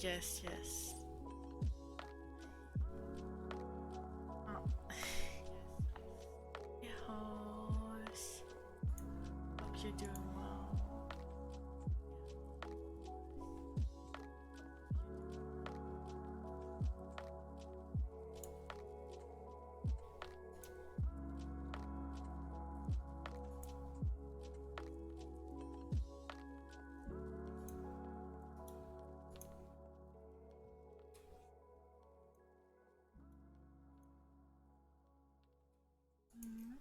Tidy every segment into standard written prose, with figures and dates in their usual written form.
Yes, yes. Oh. Yes. Hope you're doing well. Mm.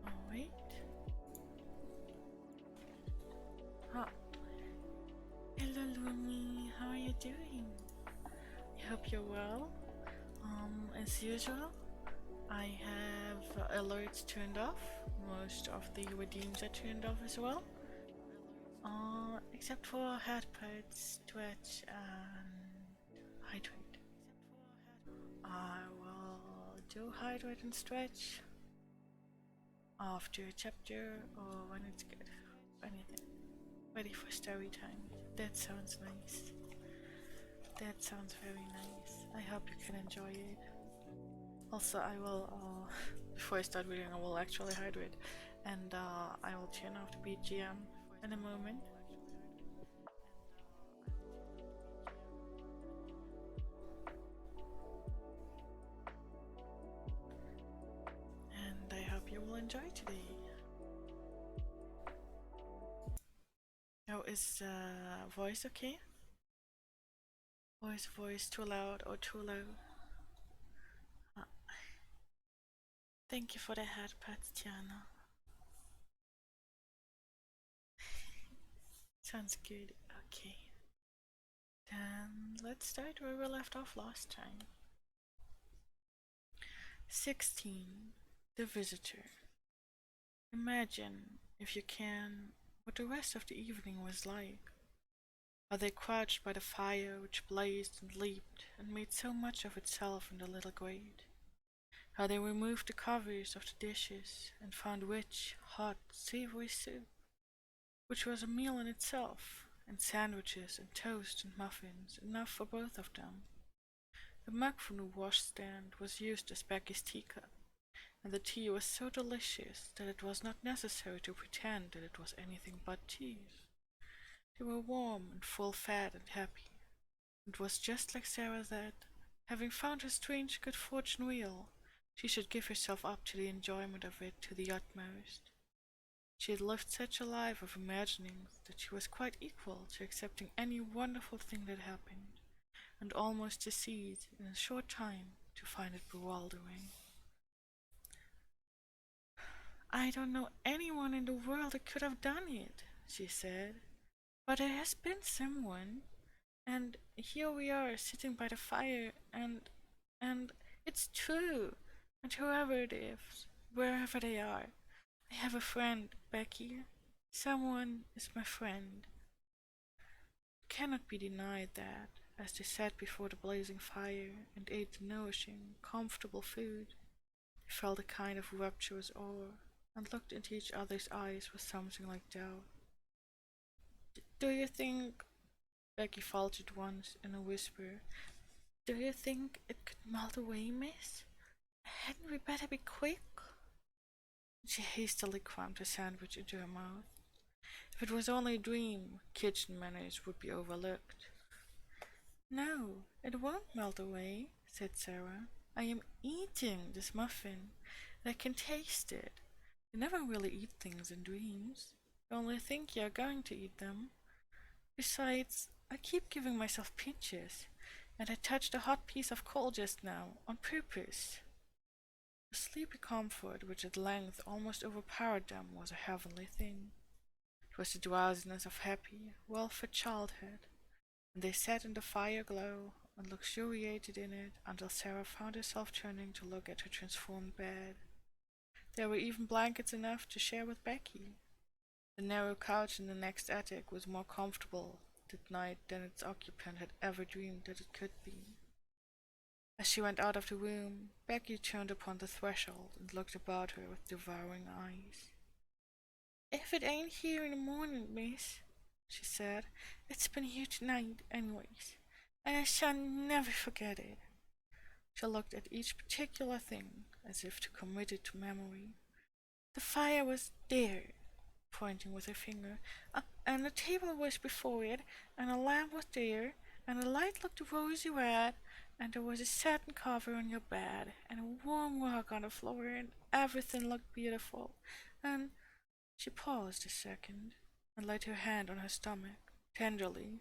Oh, wait. Oh. Hello, Lumi. How are you doing? I hope you're well. As usual, I have alerts turned off. Most of the redeems are turned off as well. Except for head pads, stretch, and hydrate. I will do hydrate and stretch after a chapter or when it's good. Anything. Ready for story time. That sounds nice. That sounds very nice. I hope you can enjoy it. Also, I will, before I start reading, I will actually hydrate. And I will turn off the BGM in a moment. And I hope you will enjoy today. Oh, is voice okay? Or is voice too loud or too low? Uh, Thank you for the head pats, Tiana. Sounds good. Okay. Then let's start where we left off last time. 16. The Visitor. Imagine, if you can, what the rest of the evening was like. How they crouched by the fire which blazed and leaped and made so much of itself in the little grate. How they removed the covers of the dishes and found rich, hot, savory soup, which was a meal in itself, and sandwiches and toast and muffins, enough for both of them. The mug from the washstand was used as Becky's teacup, and the tea was so delicious that it was not necessary to pretend that it was anything but tea. They were warm and full-fed and happy. It was just like Sarah said, having found her strange good fortune real, she should give herself up to the enjoyment of it to the utmost. She had lived such a life of imaginings that she was quite equal to accepting any wonderful thing that happened, and almost to see it in a short time to find it bewildering. I don't know anyone in the world that could have done it, she said, but there has been someone, and here we are sitting by the fire, and it's true, and whoever it is, wherever they are, I have a friend, Becky. Someone is my friend. It cannot be denied that, as they sat before the blazing fire and ate the nourishing, comfortable food, they felt a kind of rapturous awe, and looked into each other's eyes with something like doubt. Do you think, Becky faltered once in a whisper, do you think it could melt away, miss? Hadn't we better be quick? She hastily crammed a sandwich into her mouth. If it was only a dream, kitchen manners would be overlooked. No, it won't melt away, said Sarah. I am eating this muffin, and I can taste it. You never really eat things in dreams. You only think you are going to eat them. Besides, I keep giving myself pinches, and I touched a hot piece of coal just now, on purpose. The sleepy comfort which at length almost overpowered them was a heavenly thing. It was the drowsiness of happy, well-fed childhood, and they sat in the fire glow and luxuriated in it until Sarah found herself turning to look at her transformed bed. There were even blankets enough to share with Becky. The narrow couch in the next attic was more comfortable that night than its occupant had ever dreamed that it could be. As she went out of the room, Becky turned upon the threshold and looked about her with devouring eyes. "If it ain't here in the morning, miss," she said, "it's been here tonight, anyways, and I shall never forget it." She looked at each particular thing, as if to commit it to memory. "The fire was there," pointing with her finger, "and the table was before it, and the lamp was there, and the light looked rosy red, and there was a satin cover on your bed, and a warm rug on the floor, and everything looked beautiful, and—" She paused a second, and laid her hand on her stomach, tenderly.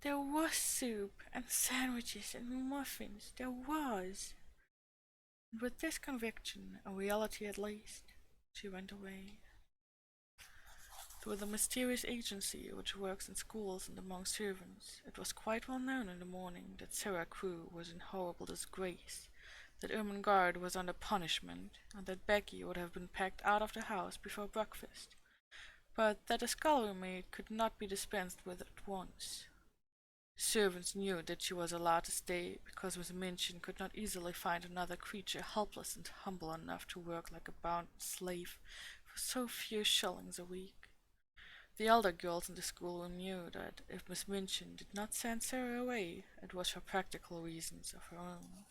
"There was soup, and sandwiches, and muffins, there was." And with this conviction, a reality at least, she went away. Through the mysterious agency which works in schools and among servants, it was quite well known in the morning that Sarah Crewe was in horrible disgrace, that Ermengarde was under punishment, and that Becky would have been packed out of the house before breakfast, but that the scullery maid could not be dispensed with at once. The servants knew that she was allowed to stay, because Miss Minchin could not easily find another creature helpless and humble enough to work like a bound slave for so few shillings a week. The elder girls in the schoolroom knew that if Miss Minchin did not send Sarah away, it was for practical reasons of her own.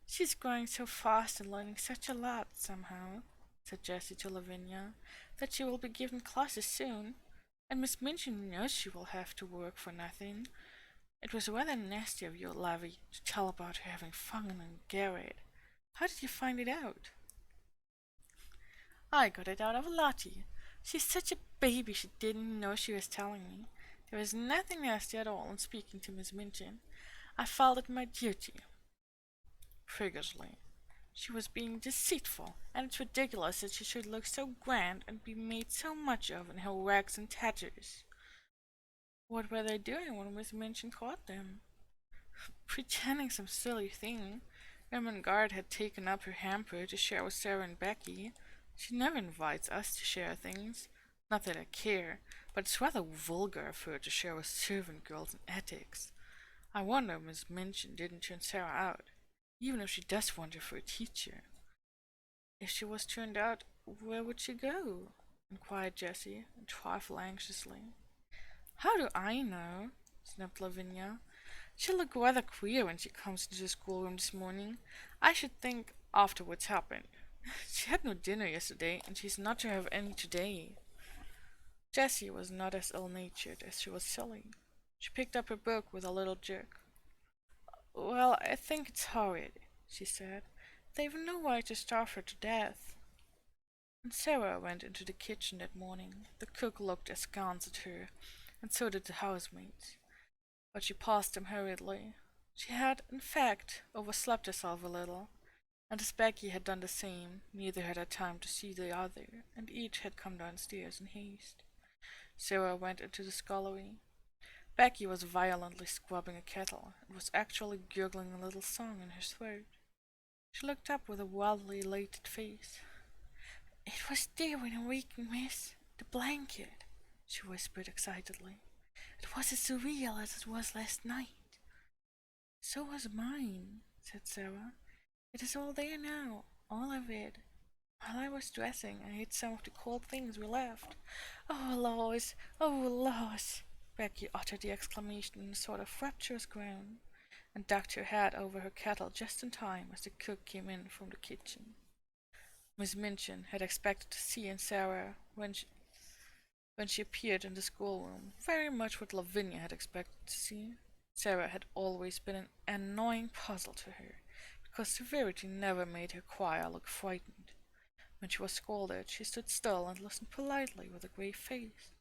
"She's growing so fast and learning such a lot, somehow," said Jessie to Lavinia, "that she will be given classes soon. And Miss Minchin knows she will have to work for nothing. It was rather nasty of you, Lavy, to tell about her having fun in the garret. How did you find it out?" "I got it out of Lottie. She's such a baby she didn't know she was telling me. There was nothing nasty at all in speaking to Miss Minchin. I felt it my duty." Frigidly. She was being deceitful, and it's ridiculous that she should look so grand and be made so much of in her rags and tatters. What were they doing when Miss Minchin caught them? Pretending some silly thing. Ermengarde had taken up her hamper to share with Sarah and Becky. She never invites us to share things. Not that I care, but it's rather vulgar of her to share with servant girls in attics. I wonder Miss Minchin didn't turn Sarah out, even if she does want her for a teacher. If she was turned out, where would she go? Inquired Jessie, a trifle anxiously. How do I know? Snapped Lavinia. She looked rather queer when she comes into the schoolroom this morning. I should think after what's happened. She had no dinner yesterday, and she's not to have any today. Jessie was not as ill-natured as she was silly. She picked up her book with a little jerk. "Well, I think it's horrid," she said. "They've no right to starve her to death." When Sarah went into the kitchen that morning, the cook looked askance at her, and so did the housemaids. But she passed them hurriedly. She had, in fact, overslept herself a little, and as Becky had done the same, neither had had time to see the other, and each had come downstairs in haste. Sarah went into the scullery. Becky was violently scrubbing a kettle, and was actually gurgling a little song in her throat. She looked up with a wildly elated face. "It was there when awakened, miss. The blanket," she whispered excitedly. "It was as real as it was last night." "So was mine," said Sarah. "It is all there now, all of it. While I was dressing, I ate some of the cold things we left. Oh, Lois! Oh, Lois!" Becky uttered the exclamation in a sort of rapturous groan, and ducked her head over her kettle just in time as the cook came in from the kitchen. Miss Minchin had expected to see in Sarah, when she appeared in the schoolroom, very much what Lavinia had expected to see. Sarah had always been an annoying puzzle to her, because severity never made her cry or look frightened. When she was scolded, she stood still and listened politely with a grave face.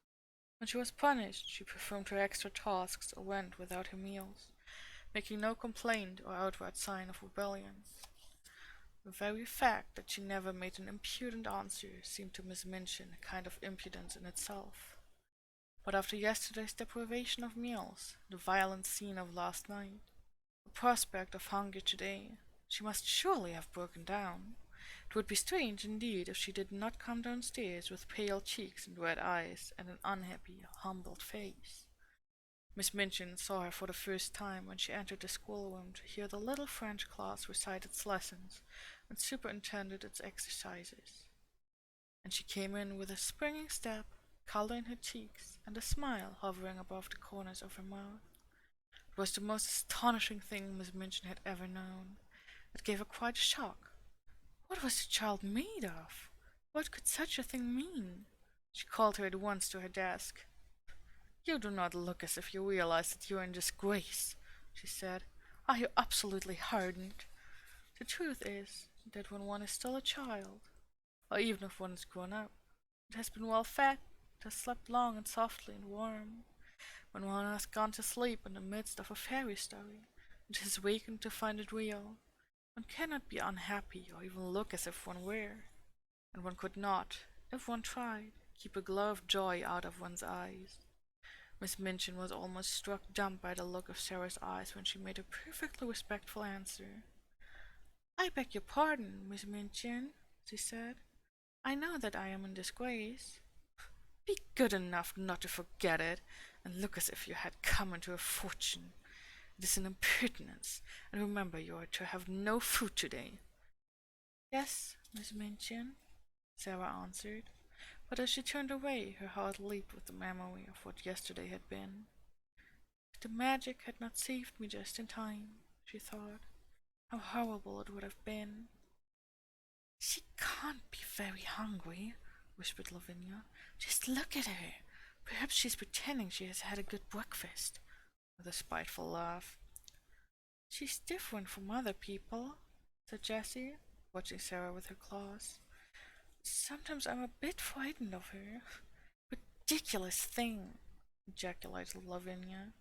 When she was punished, she performed her extra tasks or went without her meals, making no complaint or outright sign of rebellion. The very fact that she never made an impudent answer seemed to Miss Minchin a kind of impudence in itself. But after yesterday's deprivation of meals, the violent scene of last night, the prospect of hunger today, she must surely have broken down. It would be strange indeed if she did not come downstairs with pale cheeks and red eyes and an unhappy, humbled face. Miss Minchin saw her for the first time when she entered the schoolroom to hear the little French class recite its lessons and superintended its exercises. And she came in with a springing step, color in her cheeks, and a smile hovering above the corners of her mouth. It was the most astonishing thing Miss Minchin had ever known. It gave her quite a shock. What was the child made of? What could such a thing mean? She called her at once to her desk. "You do not look as if you realize that you are in disgrace," she said. "Are you absolutely hardened? The truth is that when one is still a child, or even if one is grown up, it has been well fed, it has slept long and softly and warm. When one has gone to sleep in the midst of a fairy story, and has wakened to find it real, one cannot be unhappy or even look as if one were, and one could not, if one tried, keep a glow of joy out of one's eyes." Miss Minchin was almost struck dumb by the look of Sarah's eyes when she made a perfectly respectful answer. "I beg your pardon, Miss Minchin," she said. "I know that I am in disgrace." "Be good enough not to forget it, and look as if you had come into a fortune. It is an impertinence, and remember you are to have no food today." "Yes, Miss Minchin," Sarah answered, but as she turned away, her heart leaped with the memory of what yesterday had been. If the magic had not saved me just in time, she thought, how horrible it would have been. "She can't be very hungry," whispered Lavinia. "Just look at her. Perhaps she's pretending she has had a good breakfast," with a spiteful laugh. "She's different from other people," said Jessie, watching Sarah with her claws. "Sometimes I'm a bit frightened of her." "Ridiculous thing!" ejaculated Lavinia.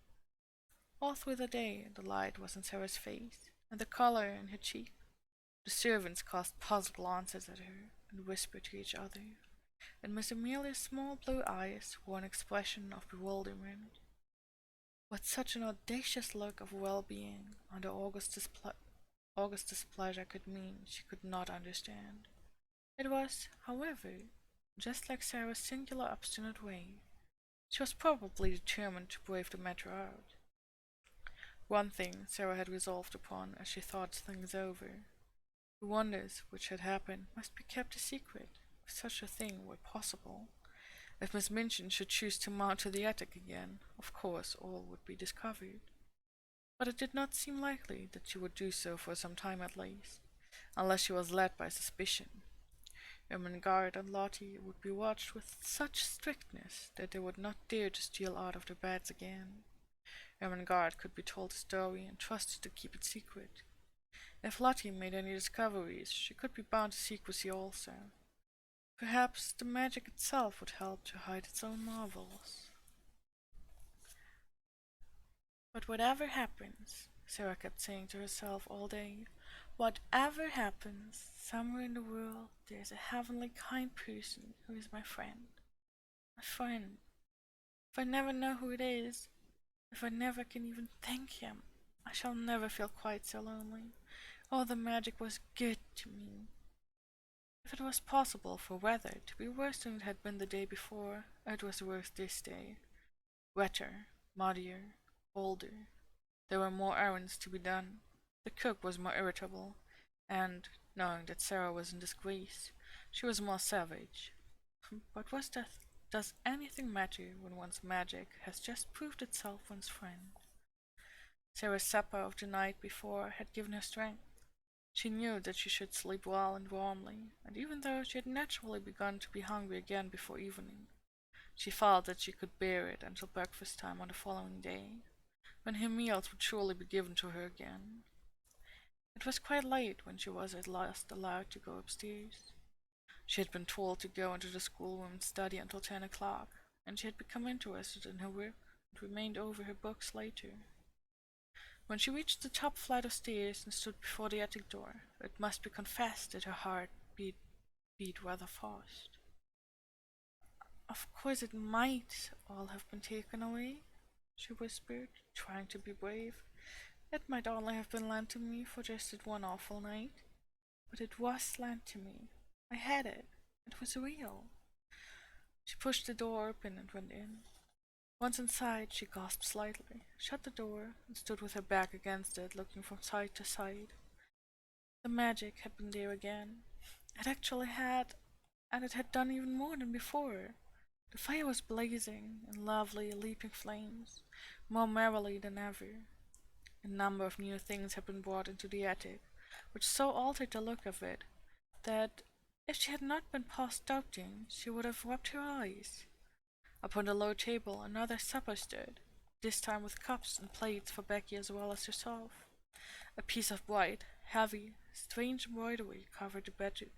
All through the day the light was in Sarah's face, and the color in her cheek. The servants cast puzzled glances at her, and whispered to each other, and Miss Amelia's small blue eyes wore an expression of bewilderment. What such an audacious look of well-being under Augustus' pleasure could mean, she could not understand. It was, however, just like Sarah's singular obstinate way. She was probably determined to brave the matter out. One thing Sarah had resolved upon as she thought things over. The wonders which had happened must be kept a secret, if such a thing were possible. If Miss Minchin should choose to mount to the attic again, of course all would be discovered. But it did not seem likely that she would do so for some time at least, unless she was led by suspicion. Ermengarde and Lottie would be watched with such strictness that they would not dare to steal out of their beds again. Ermengarde could be told the story and trusted to keep it secret. If Lottie made any discoveries, she could be bound to secrecy also. Perhaps the magic itself would help to hide its own marvels. But whatever happens, Sarah kept saying to herself all day, whatever happens, somewhere in the world there is a heavenly kind person who is my friend. My friend. If I never know who it is, if I never can even thank him, I shall never feel quite so lonely. All the magic was good to me. If it was possible for weather to be worse than it had been the day before, it was worse this day. Wetter, muddier, colder. There were more errands to be done. The cook was more irritable, and, knowing that Sarah was in disgrace, she was more savage. But does anything matter when one's magic has just proved itself one's friend? Sarah's supper of the night before had given her strength. She knew that she should sleep well and warmly, and even though she had naturally begun to be hungry again before evening, she felt that she could bear it until breakfast time on the following day, when her meals would surely be given to her again. It was quite late when she was at last allowed to go upstairs. She had been told to go into the schoolroom and study until 10 o'clock, and she had become interested in her work and remained over her books later. When she reached the top flight of stairs and stood before the attic door, it must be confessed that her heart beat rather fast. Of course it might all have been taken away, she whispered, trying to be brave. It might only have been lent to me for just that one awful night. But it was lent to me. I had it. It was real. She pushed the door open and went in. Once inside, she gasped slightly, shut the door, and stood with her back against it, looking from side to side. The magic had been there again. It actually had, and it had done even more than before. The fire was blazing in lovely, leaping flames, more merrily than ever. A number of new things had been brought into the attic, which so altered the look of it that, if she had not been past doubting, she would have rubbed her eyes. Upon the low table another supper stood, this time with cups and plates for Becky as well as herself. A piece of bright, heavy, strange embroidery covered the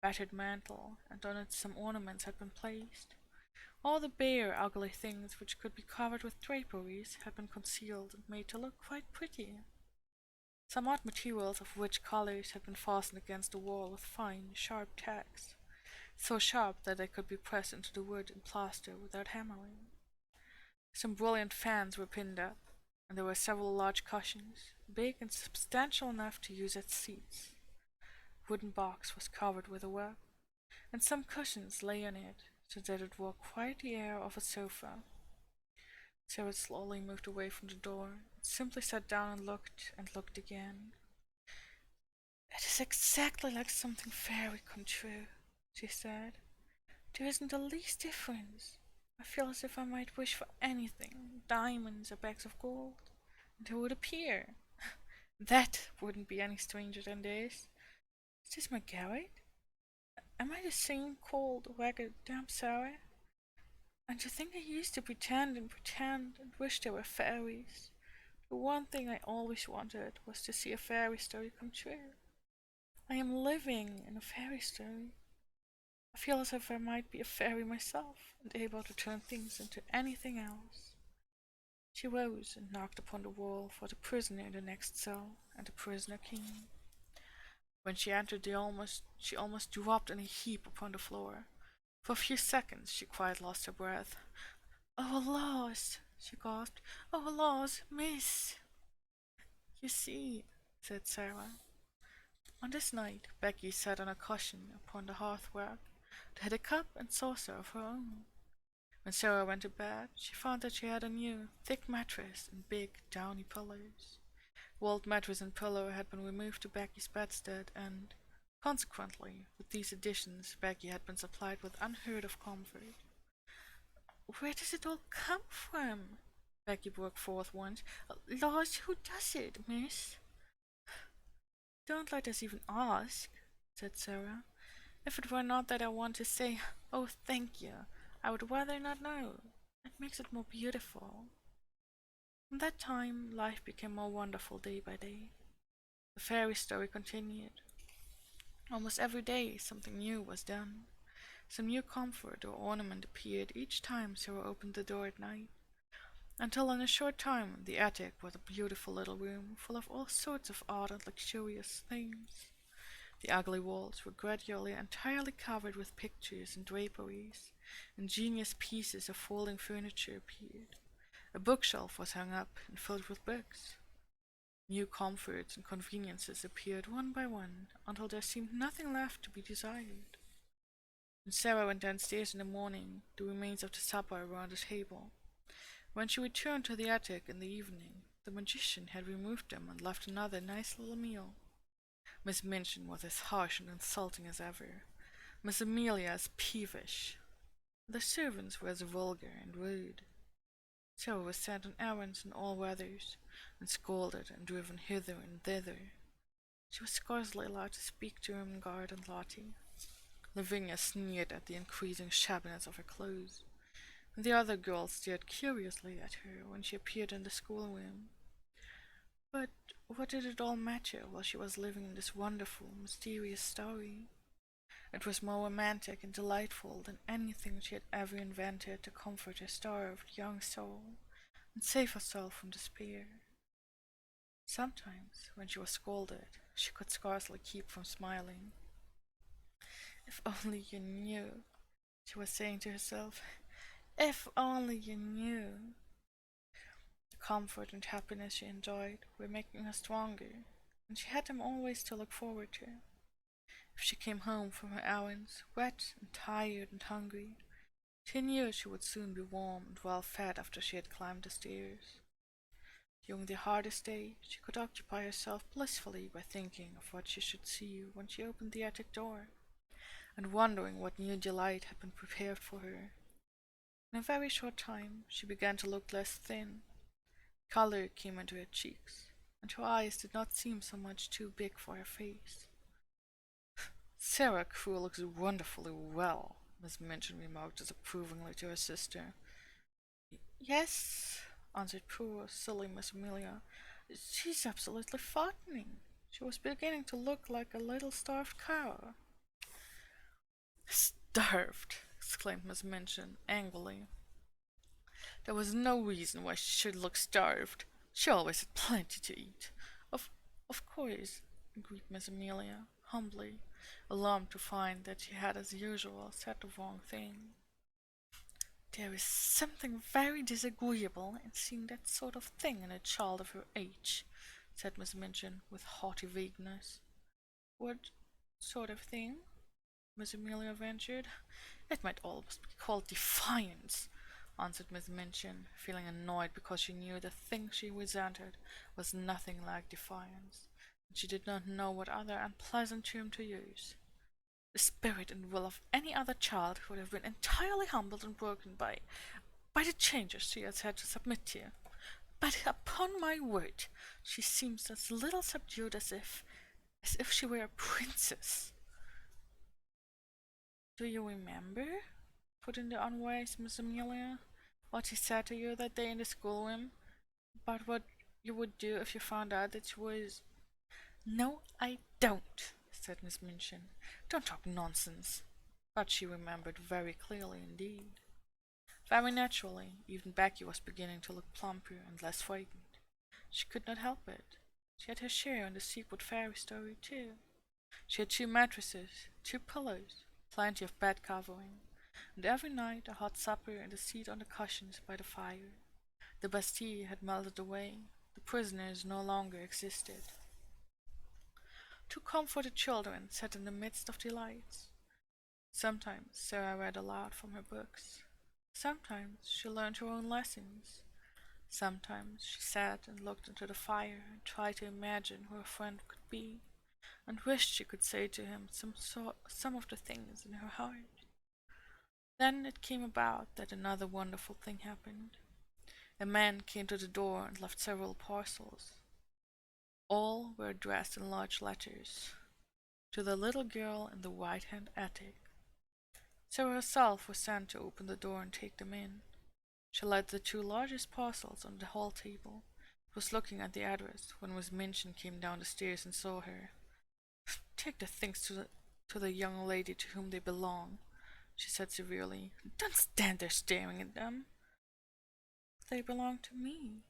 battered mantel, and on it some ornaments had been placed. All the bare, ugly things which could be covered with draperies had been concealed and made to look quite pretty. Some odd materials of rich colors had been fastened against the wall with fine, sharp tacks, so sharp that they could be pressed into the wood and plaster without hammering. Some brilliant fans were pinned up, and there were several large cushions, big and substantial enough to use as seats. The wooden box was covered with a web, and some cushions lay on it, so that it wore quite the air of a sofa. Sarah slowly moved away from the door, and simply sat down and looked again. It is exactly like something fairy come true, she said. There isn't the least difference. I feel as if I might wish for anything, diamonds or bags of gold, and they would appear. That wouldn't be any stranger than this. Is this my garret? Am I the same cold, ragged, damp Sarah? And to think I used to pretend and wish there were fairies. The one thing I always wanted was to see a fairy story come true. I am living in a fairy story. I feel as if I might be a fairy myself, and able to turn things into anything else. She rose and knocked upon the wall for the prisoner in the next cell, and the prisoner came. When she entered she almost dropped in a heap upon the floor. For a few seconds she quite lost her breath. "Oh, alas!" she gasped. "Oh, alas, miss!" "You see," said Sarah. On this night Becky sat on a cushion upon the hearthrug, and had a cup and saucer of her own. When Sarah went to bed, she found that she had a new, thick mattress and big, downy pillows. The old mattress and pillow had been removed to Becky's bedstead, and, consequently, with these additions, Becky had been supplied with unheard of comfort. "Where does it all come from?" Becky broke forth once. "Laws, who does it, miss?" "Don't let us even ask," said Sarah. "If it were not that I want to say, 'Oh, thank you,' I would rather not know. It makes it more beautiful." From that time, life became more wonderful day by day. The fairy story continued. Almost every day something new was done. Some new comfort or ornament appeared each time Sarah opened the door at night, until in a short time the attic was a beautiful little room full of all sorts of odd and luxurious things. The ugly walls were gradually entirely covered with pictures and draperies. Ingenious pieces of folding furniture appeared. A bookshelf was hung up and filled with books. New comforts and conveniences appeared one by one, until there seemed nothing left to be desired. When Sarah went downstairs in the morning, the remains of the supper were on the table. When she returned to the attic in the evening, the magician had removed them and left another nice little meal. Miss Minchin was as harsh and insulting as ever. Miss Amelia as peevish. The servants were as vulgar and rude. Sarah was sent on errands in all weathers, and scolded and driven hither and thither. She was scarcely allowed to speak to Ermengarde and Lottie. Lavinia sneered at the increasing shabbiness of her clothes, and the other girls stared curiously at her when she appeared in the schoolroom. But what did it all matter while she was living in this wonderful, mysterious story? It was more romantic and delightful than anything she had ever invented to comfort her starved young soul and save herself from despair. Sometimes, when she was scolded, she could scarcely keep from smiling. "If only you knew," she was saying to herself. If only you knew. The comfort and happiness she enjoyed were making her stronger, and she had them always to look forward to. If she came home from her errands, wet and tired and hungry, she knew she would soon be warm and well fed after she had climbed the stairs. During the hardest day, she could occupy herself blissfully by thinking of what she should see when she opened the attic door, and wondering what new delight had been prepared for her. In a very short time, she began to look less thin. Color came into her cheeks, and her eyes did not seem so much too big for her face. Sarah Crewe looks wonderfully well, Miss Minchin remarked disapprovingly to her sister. Yes, answered poor, silly Miss Amelia. She's absolutely fattening. She was beginning to look like a little starved cow. Starved! Exclaimed Miss Minchin angrily. There was no reason why she should look starved. She always had plenty to eat. Of of course, agreed Miss Amelia, humbly, alarmed to find that she had as usual said the wrong thing. There is something very disagreeable in seeing that sort of thing in a child of her age, said Miss Minchin with haughty vagueness. What sort of thing? Miss Amelia ventured. It might almost be called defiance, answered Miss Minchin, feeling annoyed because she knew the thing she resented was nothing like defiance, and she did not know what other unpleasant term to use. The spirit and will of any other child would have been entirely humbled and broken by the changes she has had to submit to. But upon my word, she seems as little subdued as if she were a princess. Do you remember, put in the unwise Miss Amelia, what he said to you that day in the schoolroom about what you would do if you found out that she was... No, I don't, said Miss Minchin. Don't talk nonsense. But she remembered very clearly indeed. Very naturally, even Becky was beginning to look plumper and less frightened. She could not help it. She had her share in the secret fairy story, too. She had 2 mattresses, 2 pillows, plenty of bed covering, and every night a hot supper and a seat on the cushions by the fire. The Bastille had melted away. The prisoners no longer existed. 2 comforted children sat in the midst of delights. Sometimes Sarah read aloud from her books. Sometimes she learned her own lessons. Sometimes she sat and looked into the fire and tried to imagine who her friend could be, and wished she could say to him some of the things in her heart. Then it came about that another wonderful thing happened. A man came to the door and left several parcels. All were addressed in large letters, to the little girl in the right-hand attic. Sarah herself was sent to open the door and take them in. She laid the 2 largest parcels on the hall table, and was looking at the address when Miss Minchin came down the stairs and saw her. Take the things to the young lady to whom they belong, she said severely. Don't stand there staring at them. They belong to me,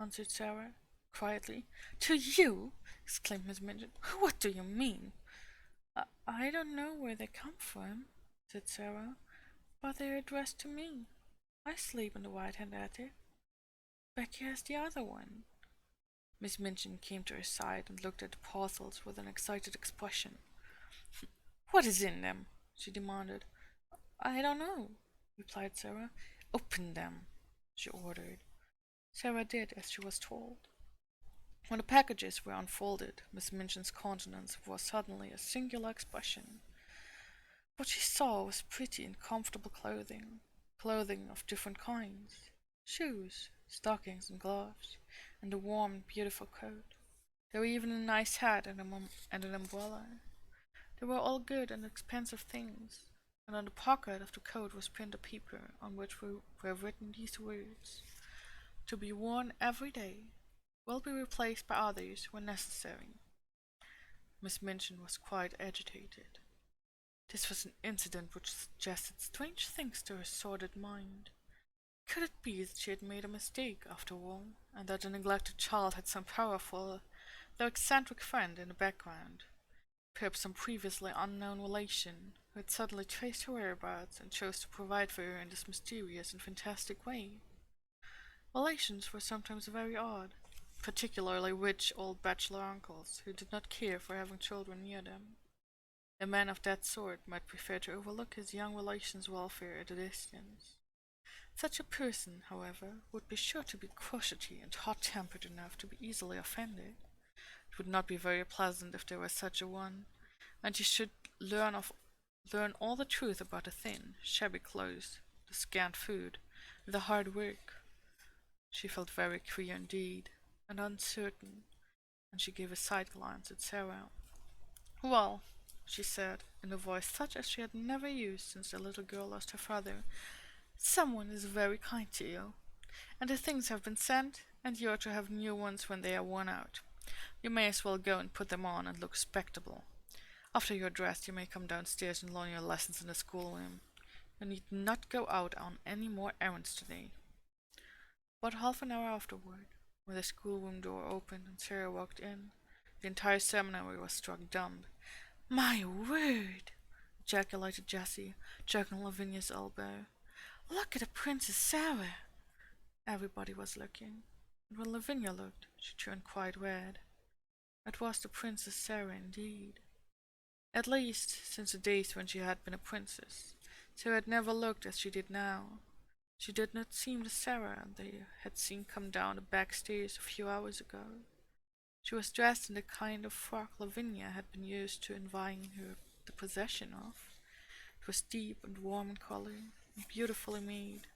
answered Sarah, quietly. To you? Exclaimed Miss Minchin. What do you mean? I don't know where they come from, said Sarah, but they're addressed to me. I sleep in the right-hand attic. Becky has the other one. Miss Minchin came to her side and looked at the parcels with an excited expression. What is in them? She demanded. I don't know, replied Sarah. Open them, she ordered. Sarah did as she was told. When the packages were unfolded, Miss Minchin's countenance wore suddenly a singular expression. What she saw was pretty and comfortable clothing of different kinds, shoes, stockings and gloves, and a warm and beautiful coat. There were even a nice hat and an umbrella. They were all good and expensive things, and on the pocket of the coat was pinned a paper on which were written these words: To be worn every day, will be replaced by others when necessary. Miss Minchin was quite agitated. This was an incident which suggested strange things to her sordid mind. Could it be that she had made a mistake, after all, and that the neglected child had some powerful, though eccentric friend in the background, perhaps some previously unknown relation, who had suddenly traced her whereabouts and chose to provide for her in this mysterious and fantastic way. Relations were sometimes very odd, particularly rich old bachelor uncles who did not care for having children near them. A man of that sort might prefer to overlook his young relation's welfare at a distance. Such a person, however, would be sure to be crotchety and hot-tempered enough to be easily offended. It would not be very pleasant if there were such a one, and you should learn all the truth about the thin, shabby clothes, the scant food, the hard work. She felt very queer indeed, and uncertain, and she gave a side glance at Sarah. "Well," she said, in a voice such as she had never used since the little girl lost her father, "someone is very kind to you, and the things have been sent, and you are to have new ones when they are worn out. You may as well go and put them on and look respectable. After you're dressed, you may come downstairs and learn your lessons in the schoolroom. You need not go out on any more errands today." About half an hour afterward, when the schoolroom door opened and Sarah walked in, the entire seminary was struck dumb. "My word!" ejaculated Jessie, jerking Lavinia's elbow. "Look at the Princess Sarah!" Everybody was looking, and when Lavinia looked, she turned quite red. It was the Princess Sarah indeed. At least, since the days when she had been a princess, Sarah had never looked as she did now. She did not seem the Sarah they had seen come down the back stairs a few hours ago. She was dressed in the kind of frock Lavinia had been used to envying her the possession of. It was deep and warm in color, and beautifully made.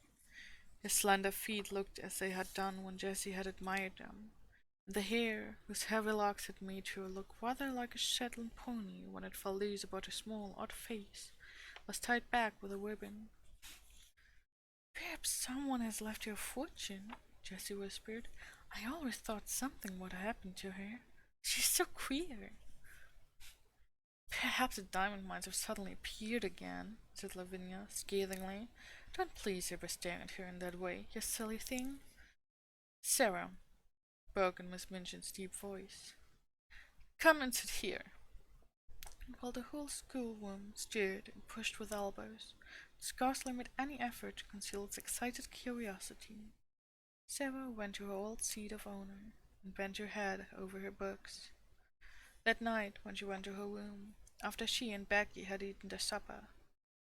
Her slender feet looked as they had done when Jessie had admired them, and the hair, whose heavy locks had made her look rather like a Shetland pony when it fell loose about her small, odd face, was tied back with a ribbon. "Perhaps someone has left her a fortune," Jessie whispered. "I always thought something would have happened to her. She's so queer." "Perhaps the diamond mines have suddenly appeared again," said Lavinia, scathingly. "Don't please her by staring at her in that way, you silly thing." "Sarah," broke in Miss Minchin's deep voice, "come and sit here." And while the whole schoolroom stirred and pushed with elbows, and scarcely made any effort to conceal its excited curiosity, Sarah went to her old seat of honor and bent her head over her books. That night, when she went to her room, after she and Becky had eaten their supper,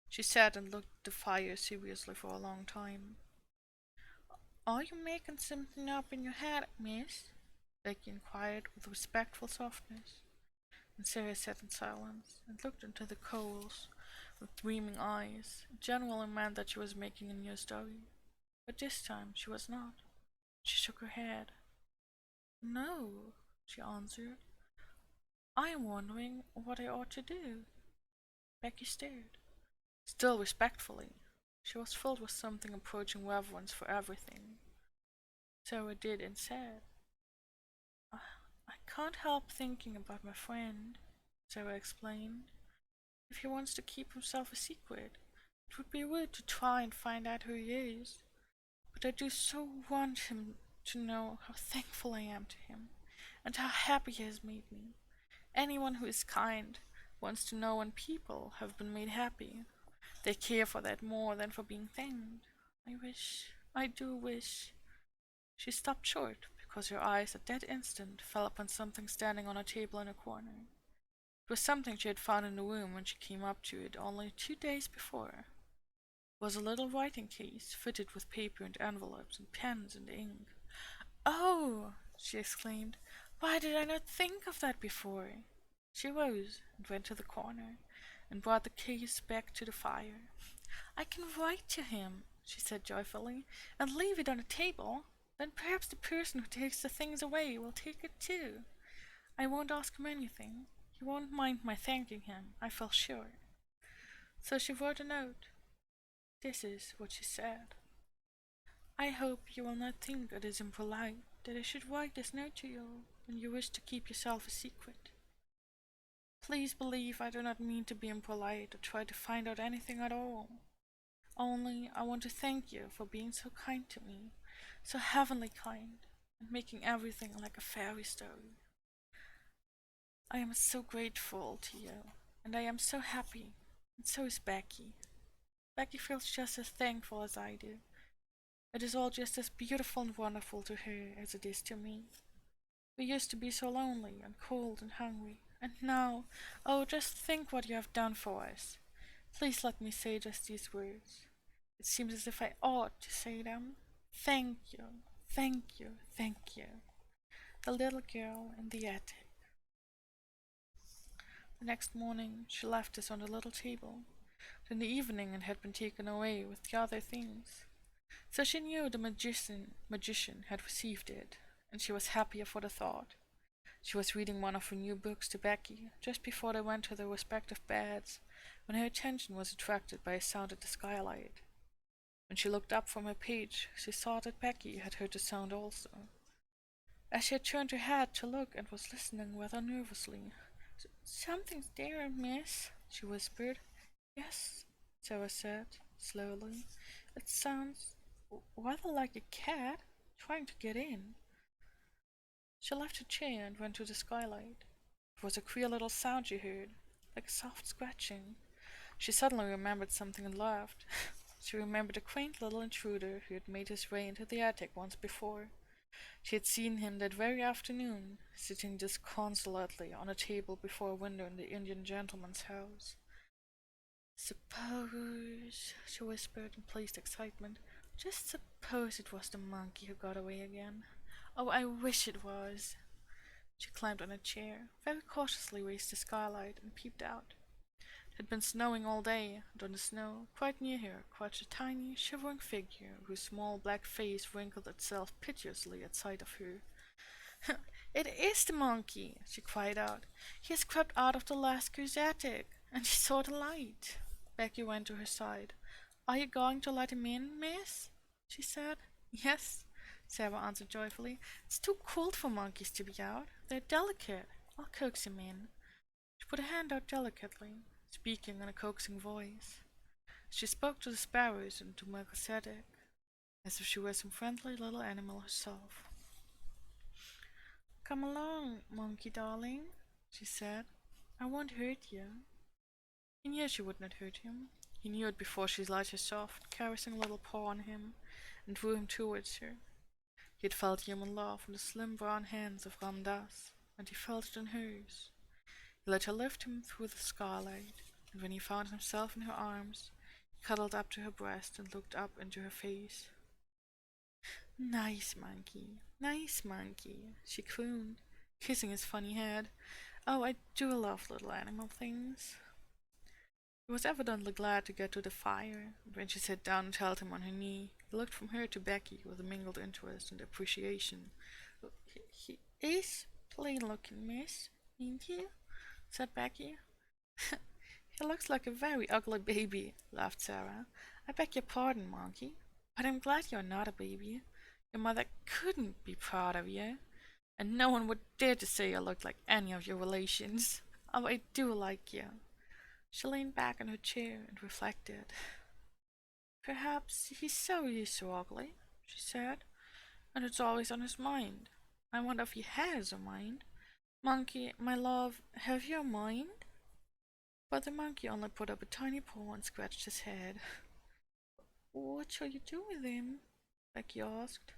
she sat and looked at the fire seriously for a long time. "Are you making something up in your head, miss?" Becky inquired with respectful softness, and Sarah sat in silence and looked into the coals with dreaming eyes. It generally meant that she was making a new story, but this time she was not. She shook her head. "No," she answered. "I am wondering what I ought to do." Becky stared, still respectfully. She was filled with something approaching reverence for everything. Sarah did and said, "I can't help thinking about my friend," Sarah explained. "If he wants to keep himself a secret, it would be rude to try and find out who he is. But I do so want him to know how thankful I am to him, and how happy he has made me. Anyone who is kind wants to know when people have been made happy. They care for that more than for being thanked. I do wish." She stopped short, because her eyes at that instant fell upon something standing on a table in a corner. It was something she had found in the room when she came up to it only 2 days before. It was a little writing case, fitted with paper and envelopes and pens and ink. "Oh!" she exclaimed. "Why did I not think of that before?" She rose and went to the corner, and brought the case back to the fire. "I can write to him," she said joyfully, "and leave it on the table. Then perhaps the person who takes the things away will take it too. I won't ask him anything. He won't mind my thanking him, I feel sure." So she wrote a note. This is what she said. "I hope you will not think it is impolite that I should write this note to you when you wish to keep yourself a secret. Please believe I do not mean to be impolite or try to find out anything at all. Only I want to thank you for being so kind to me, so heavenly kind, and making everything like a fairy story. I am so grateful to you, and I am so happy. And so is Becky. Becky feels just as thankful as I do. It is all just as beautiful and wonderful to her as it is to me. We used to be so lonely and cold and hungry, and now, oh, just think what you have done for us. Please let me say just these words. It seems as if I ought to say them. Thank you, thank you, thank you. The little girl in the attic. The next morning she left us on the little table. In the evening it had been taken away with the other things. So she knew the magician had received it, and she was happier for the thought. She was reading one of her new books to Becky just before they went to their respective beds, when her attention was attracted by a sound at the skylight. When she looked up from her page, she saw that Becky had heard the sound also. As she had turned her head to look and was listening rather nervously. "Something's there, miss," she whispered. "Yes," Sarah said, slowly. "It sounds rather like a cat trying to get in." She left her chair and went to the skylight. It was a queer little sound she heard, like a soft scratching. She suddenly remembered something and laughed. She remembered a quaint little intruder who had made his way into the attic once before. She had seen him that very afternoon, sitting disconsolately on a table before a window in the Indian gentleman's house. "Suppose," she whispered in pleased excitement, "just suppose it was the monkey who got away again. Oh, I wish it was." She climbed on a chair, very cautiously raised the skylight, and peeped out. It had been snowing all day, and on the snow, quite near her, crouched a tiny, shivering figure whose small black face wrinkled itself piteously at sight of her. "It is the monkey!" she cried out. "He has crept out of the Lascar's attic, and he saw the light." Becky went to her side. "Are you going to let him in, miss?" she said. "Yes," Sarah answered joyfully. "It's too cold for monkeys to be out. They're delicate. I'll coax him in." She put a hand out delicately, speaking in a coaxing voice. She spoke to the sparrows and to Melchizedek, as if she were some friendly little animal herself. "Come along, monkey darling," she said. "I won't hurt you." He knew she would not hurt him. He knew it before she laid her soft, caressing little paw on him and drew him towards her. He had felt human love in the slim brown hands of Ram Dass, and he felt it in hers. He let her lift him through the skylight, and when he found himself in her arms, he cuddled up to her breast and looked up into her face. Nice monkey," she crooned, kissing his funny head. "Oh, I do love little animal things." He was evidently glad to get to the fire, and when she sat down and held him on her knee, he looked from her to Becky with a mingled interest and appreciation. "He is plain-looking, miss, ain't he?" said Becky. "He looks like a very ugly baby," laughed Sarah. "I beg your pardon, monkey, but I'm glad you're not a baby. Your mother couldn't be proud of you, and no one would dare to say you looked like any of your relations. Oh, I do like you." She leaned back in her chair and reflected. "Perhaps he's so used to ugly," she said, "and it's always on his mind. I wonder if he has a mind. Monkey, my love, have you a mind?" But the monkey only put up a tiny paw and scratched his head. "What shall you do with him?" Becky asked.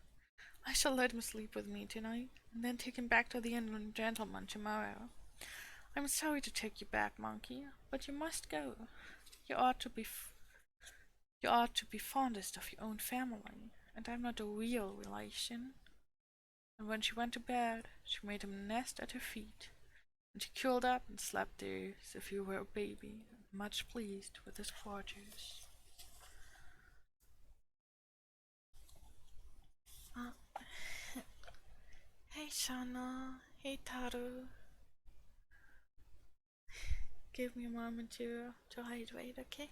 "I shall let him sleep with me tonight, and then take him back to the Indian gentleman tomorrow. I'm sorry to take you back, monkey, but you must go. You ought to be fondest of your own family, and I'm not a real relation." And when she went to bed, she made him a nest at her feet, and he curled up and slept there as if he were a baby, much pleased with his quarters. Uh, hey Shana, hey Taru, give me a moment to hydrate, okay?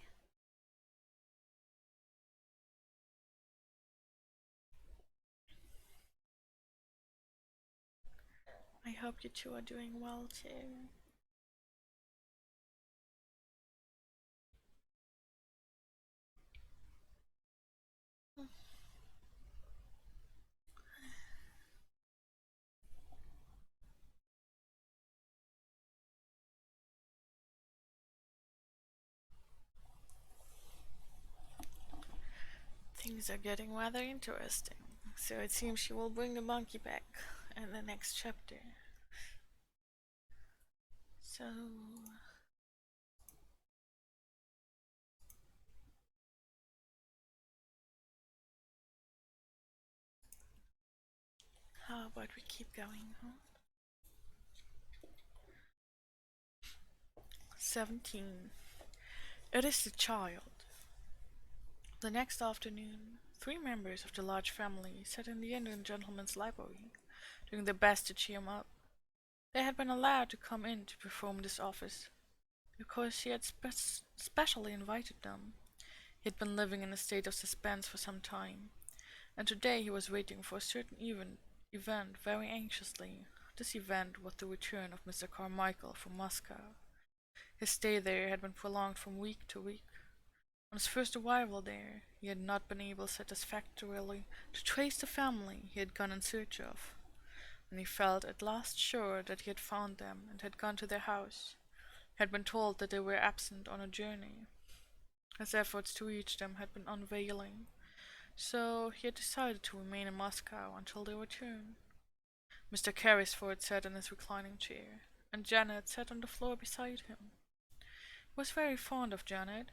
I hope you two are doing well too. Things are getting rather interesting. So it seems she will bring the monkey back in the next chapter. So, how about we keep going, huh? 17. It is the child. The next afternoon, three members of the large family sat in the Indian gentleman's library, doing their best to cheer him up. They had been allowed to come in to perform this office, because he had specially invited them. He had been living in a state of suspense for some time, and today he was waiting for a certain event very anxiously. This event was the return of Mr. Carmichael from Moscow. His stay there had been prolonged from week to week. On his first arrival there, he had not been able satisfactorily to trace the family he had gone in search of. When he felt at last sure that he had found them and had gone to their house, he had been told that they were absent on a journey. His efforts to reach them had been unavailing, so he had decided to remain in Moscow until their return. Mr. Carrisford sat in his reclining chair, and Janet sat on the floor beside him. He was very fond of Janet.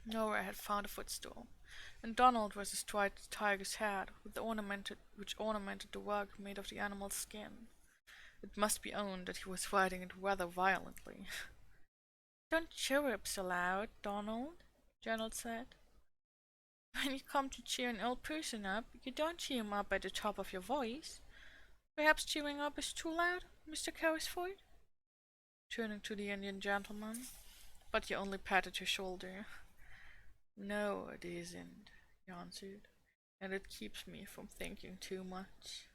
Nora had found a footstool, and Donald was astride the tiger's head, which ornamented the rug made of the animal's skin. It must be owned that he was riding it rather violently. "Don't chirrup so loud, Donald," Janet said. "When you come to cheer an old person up, you don't cheer him up at the top of your voice. Perhaps cheering up is too loud, Mr. Carrisford?" Turning to the Indian gentleman, but he only patted her shoulder. "No, it isn't," he answered, "and it keeps me from thinking too much."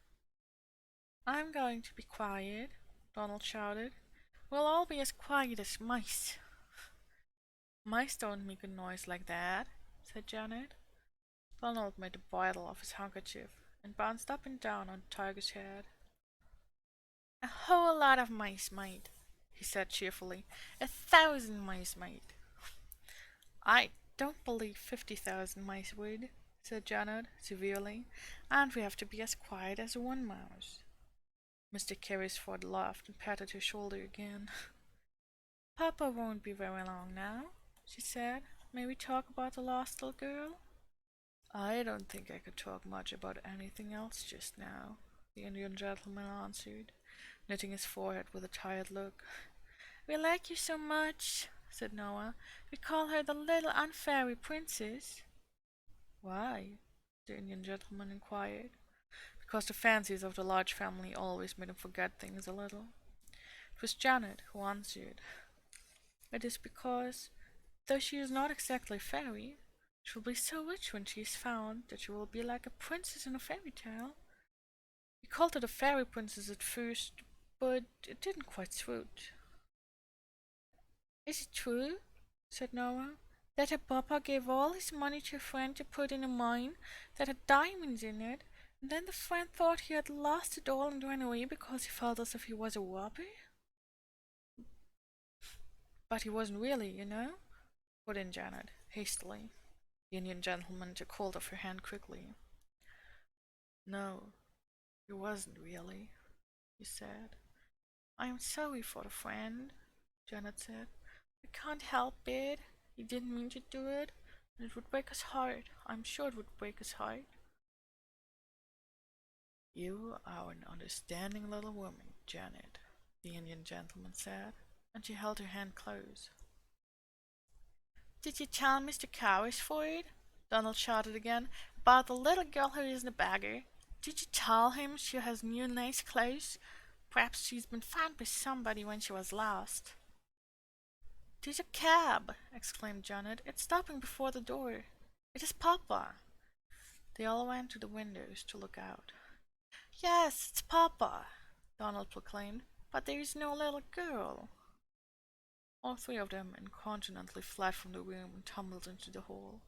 "I'm going to be quiet," Donald shouted. "We'll all be as quiet as mice." "Mice don't make a noise like that," said Janet. Donald made a bridle of his handkerchief and bounced up and down on the tiger's head. "A whole lot of mice might," he said cheerfully. "1,000 mice might." "I don't believe 50,000 mice would," said Janet severely, "and we have to be as quiet as one mouse." Mr. Carrisford laughed and patted her shoulder again. "Papa won't be very long now," she said. "May we talk about the lost little girl?" "I don't think I could talk much about anything else just now," the Indian gentleman answered, knitting his forehead with a tired look. "We like you so much," said Noah. "We call her the little unfairy princess." "Why?" the Indian gentleman inquired. Because the fancies of the large family always made him forget things a little. It was Janet who answered. "It is because, though she is not exactly a fairy, she will be so rich when she is found that she will be like a princess in a fairy tale. We called her the fairy princess at first, but it didn't quite suit." "Is it true," said Nora, "that her papa gave all his money to a friend to put in a mine that had diamonds in it, and then the friend thought he had lost it all and ran away because he felt as if he was a robber?" "But he wasn't really, you know," put in Janet, hastily. The Indian gentleman took hold of her hand quickly. "No, he wasn't really," he said. "I am sorry for the friend," Janet said. "I can't help it. He didn't mean to do it, and it would break his heart. I'm sure it would break his heart." "You are an understanding little woman, Janet," the Indian gentleman said, and she held her hand close. "Did you tell Mr. Carrisford," Donald shouted again, "about the little girl who isn't a beggar? Did you tell him she has new nice clothes? Perhaps she's been found by somebody when she was lost." "There's a cab!" exclaimed Janet. "It's stopping before the door. It is Papa." They all ran to the windows to look out. "Yes, it's Papa," Donald proclaimed, "but there is no little girl." All three of them incontinently fled from the room and tumbled into the hall.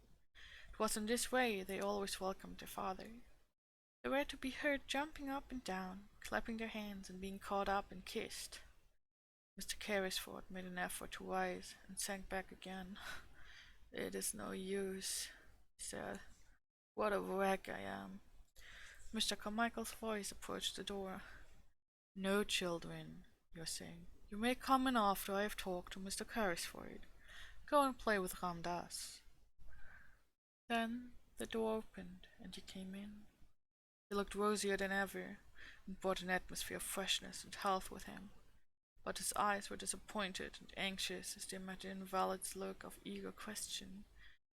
It was in this way they always welcomed their father. They were to be heard jumping up and down, clapping their hands, and being caught up and kissed. Mr. Carrisford made an effort to rise and sank back again. "It is no use," he said. What a wreck I am. Mr. Carmichael's voice approached the door. No, children, you're saying. You may come in after I have talked to Mr. Carrisford. Go and play with Ramdas. Then the door opened, and he came in. He looked rosier than ever, and brought an atmosphere of freshness and health with him. But his eyes were disappointed and anxious as they met the invalid's look of eager question,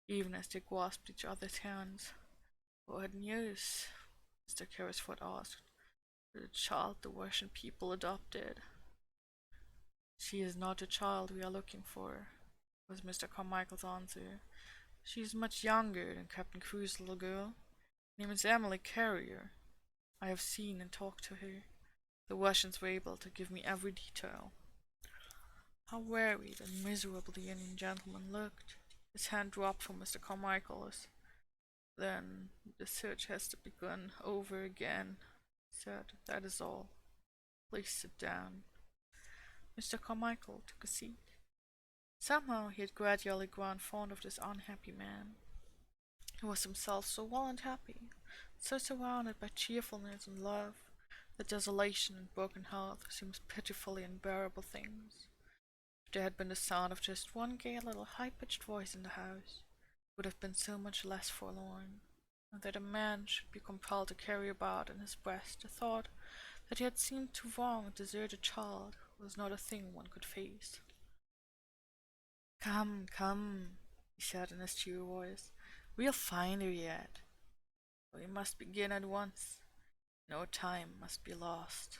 even as they grasped each other's hands. What news? Mr. Carrisford asked. The child the Russian people adopted. She is not the child we are looking for, was Mr. Carmichael's answer. She is much younger than Captain Crew's little girl. Her name is Emily Carrier. I have seen and talked to her. The Russians were able to give me every detail. How worried and miserable the Indian gentleman looked. His hand dropped from Mr. Carmichael's. Then the search has to be begun over again, he said. That is all. Please sit down. Mr. Carmichael took a seat. Somehow he had gradually grown fond of this unhappy man. He was himself so well and happy, so surrounded by cheerfulness and love, that desolation and broken health seemed pitifully unbearable things. If there had been the sound of just one gay little high-pitched voice in the house, it would have been so much less forlorn, and that a man should be compelled to carry about in his breast the thought that he had seemed to wrong a deserted child was not a thing one could face. Come, come, he said in his cheery voice. We'll find her yet. We must begin at once. No time must be lost.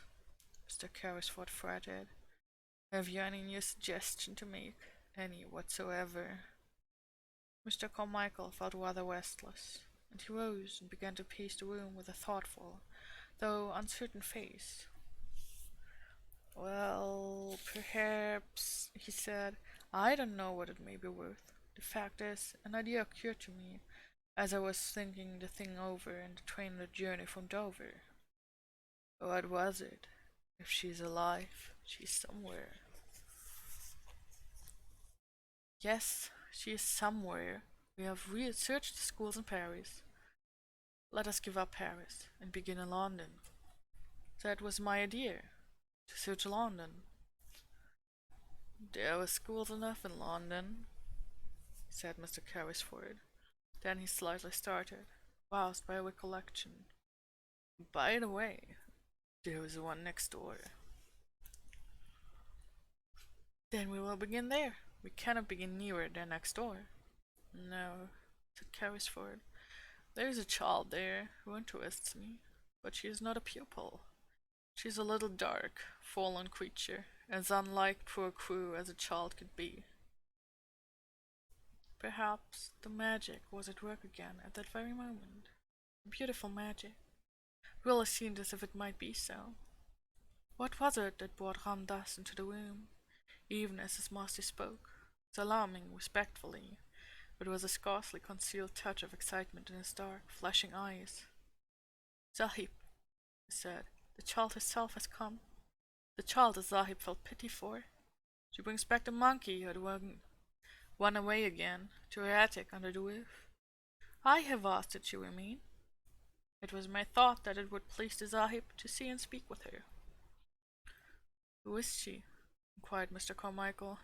Mr. Carrisford fretted. Have you any new suggestion to make? Any whatsoever? Mr. Carmichael felt rather restless, and he rose and began to pace the room with a thoughtful, though uncertain face. Well, perhaps, he said, I don't know what it may be worth. The fact is, an idea occurred to me as I was thinking the thing over in the train on the journey from Dover. What was it? If she's alive, she's somewhere. Yes, she is somewhere. We have researched the schools in Paris. Let us give up Paris and begin in London. That was my idea, to search London. There were schools enough in London, said Mr. Carrisford. Then he slightly started, roused by a recollection. By the way, there is one next door. Then we will begin there. We cannot begin nearer than next door. No, said Carrisford. There is a child there who interests me, but she is not a pupil. She is a little dark, fallen creature, as unlike poor Crewe as a child could be. Perhaps the magic was at work again at that very moment. Beautiful magic. Really seemed as if it might be so. What was it that brought Ramdas into the room, even as his master spoke, salaaming respectfully, but with a scarcely concealed touch of excitement in his dark, flashing eyes? Sahib, he said, the child herself has come. The child that Sahib felt pity for. She brings back the monkey who had run away again to her attic under the roof. I have asked that she remain. It was my thought that it would please the Sahib to see and speak with her. Who is she? Inquired Mr. Carmichael.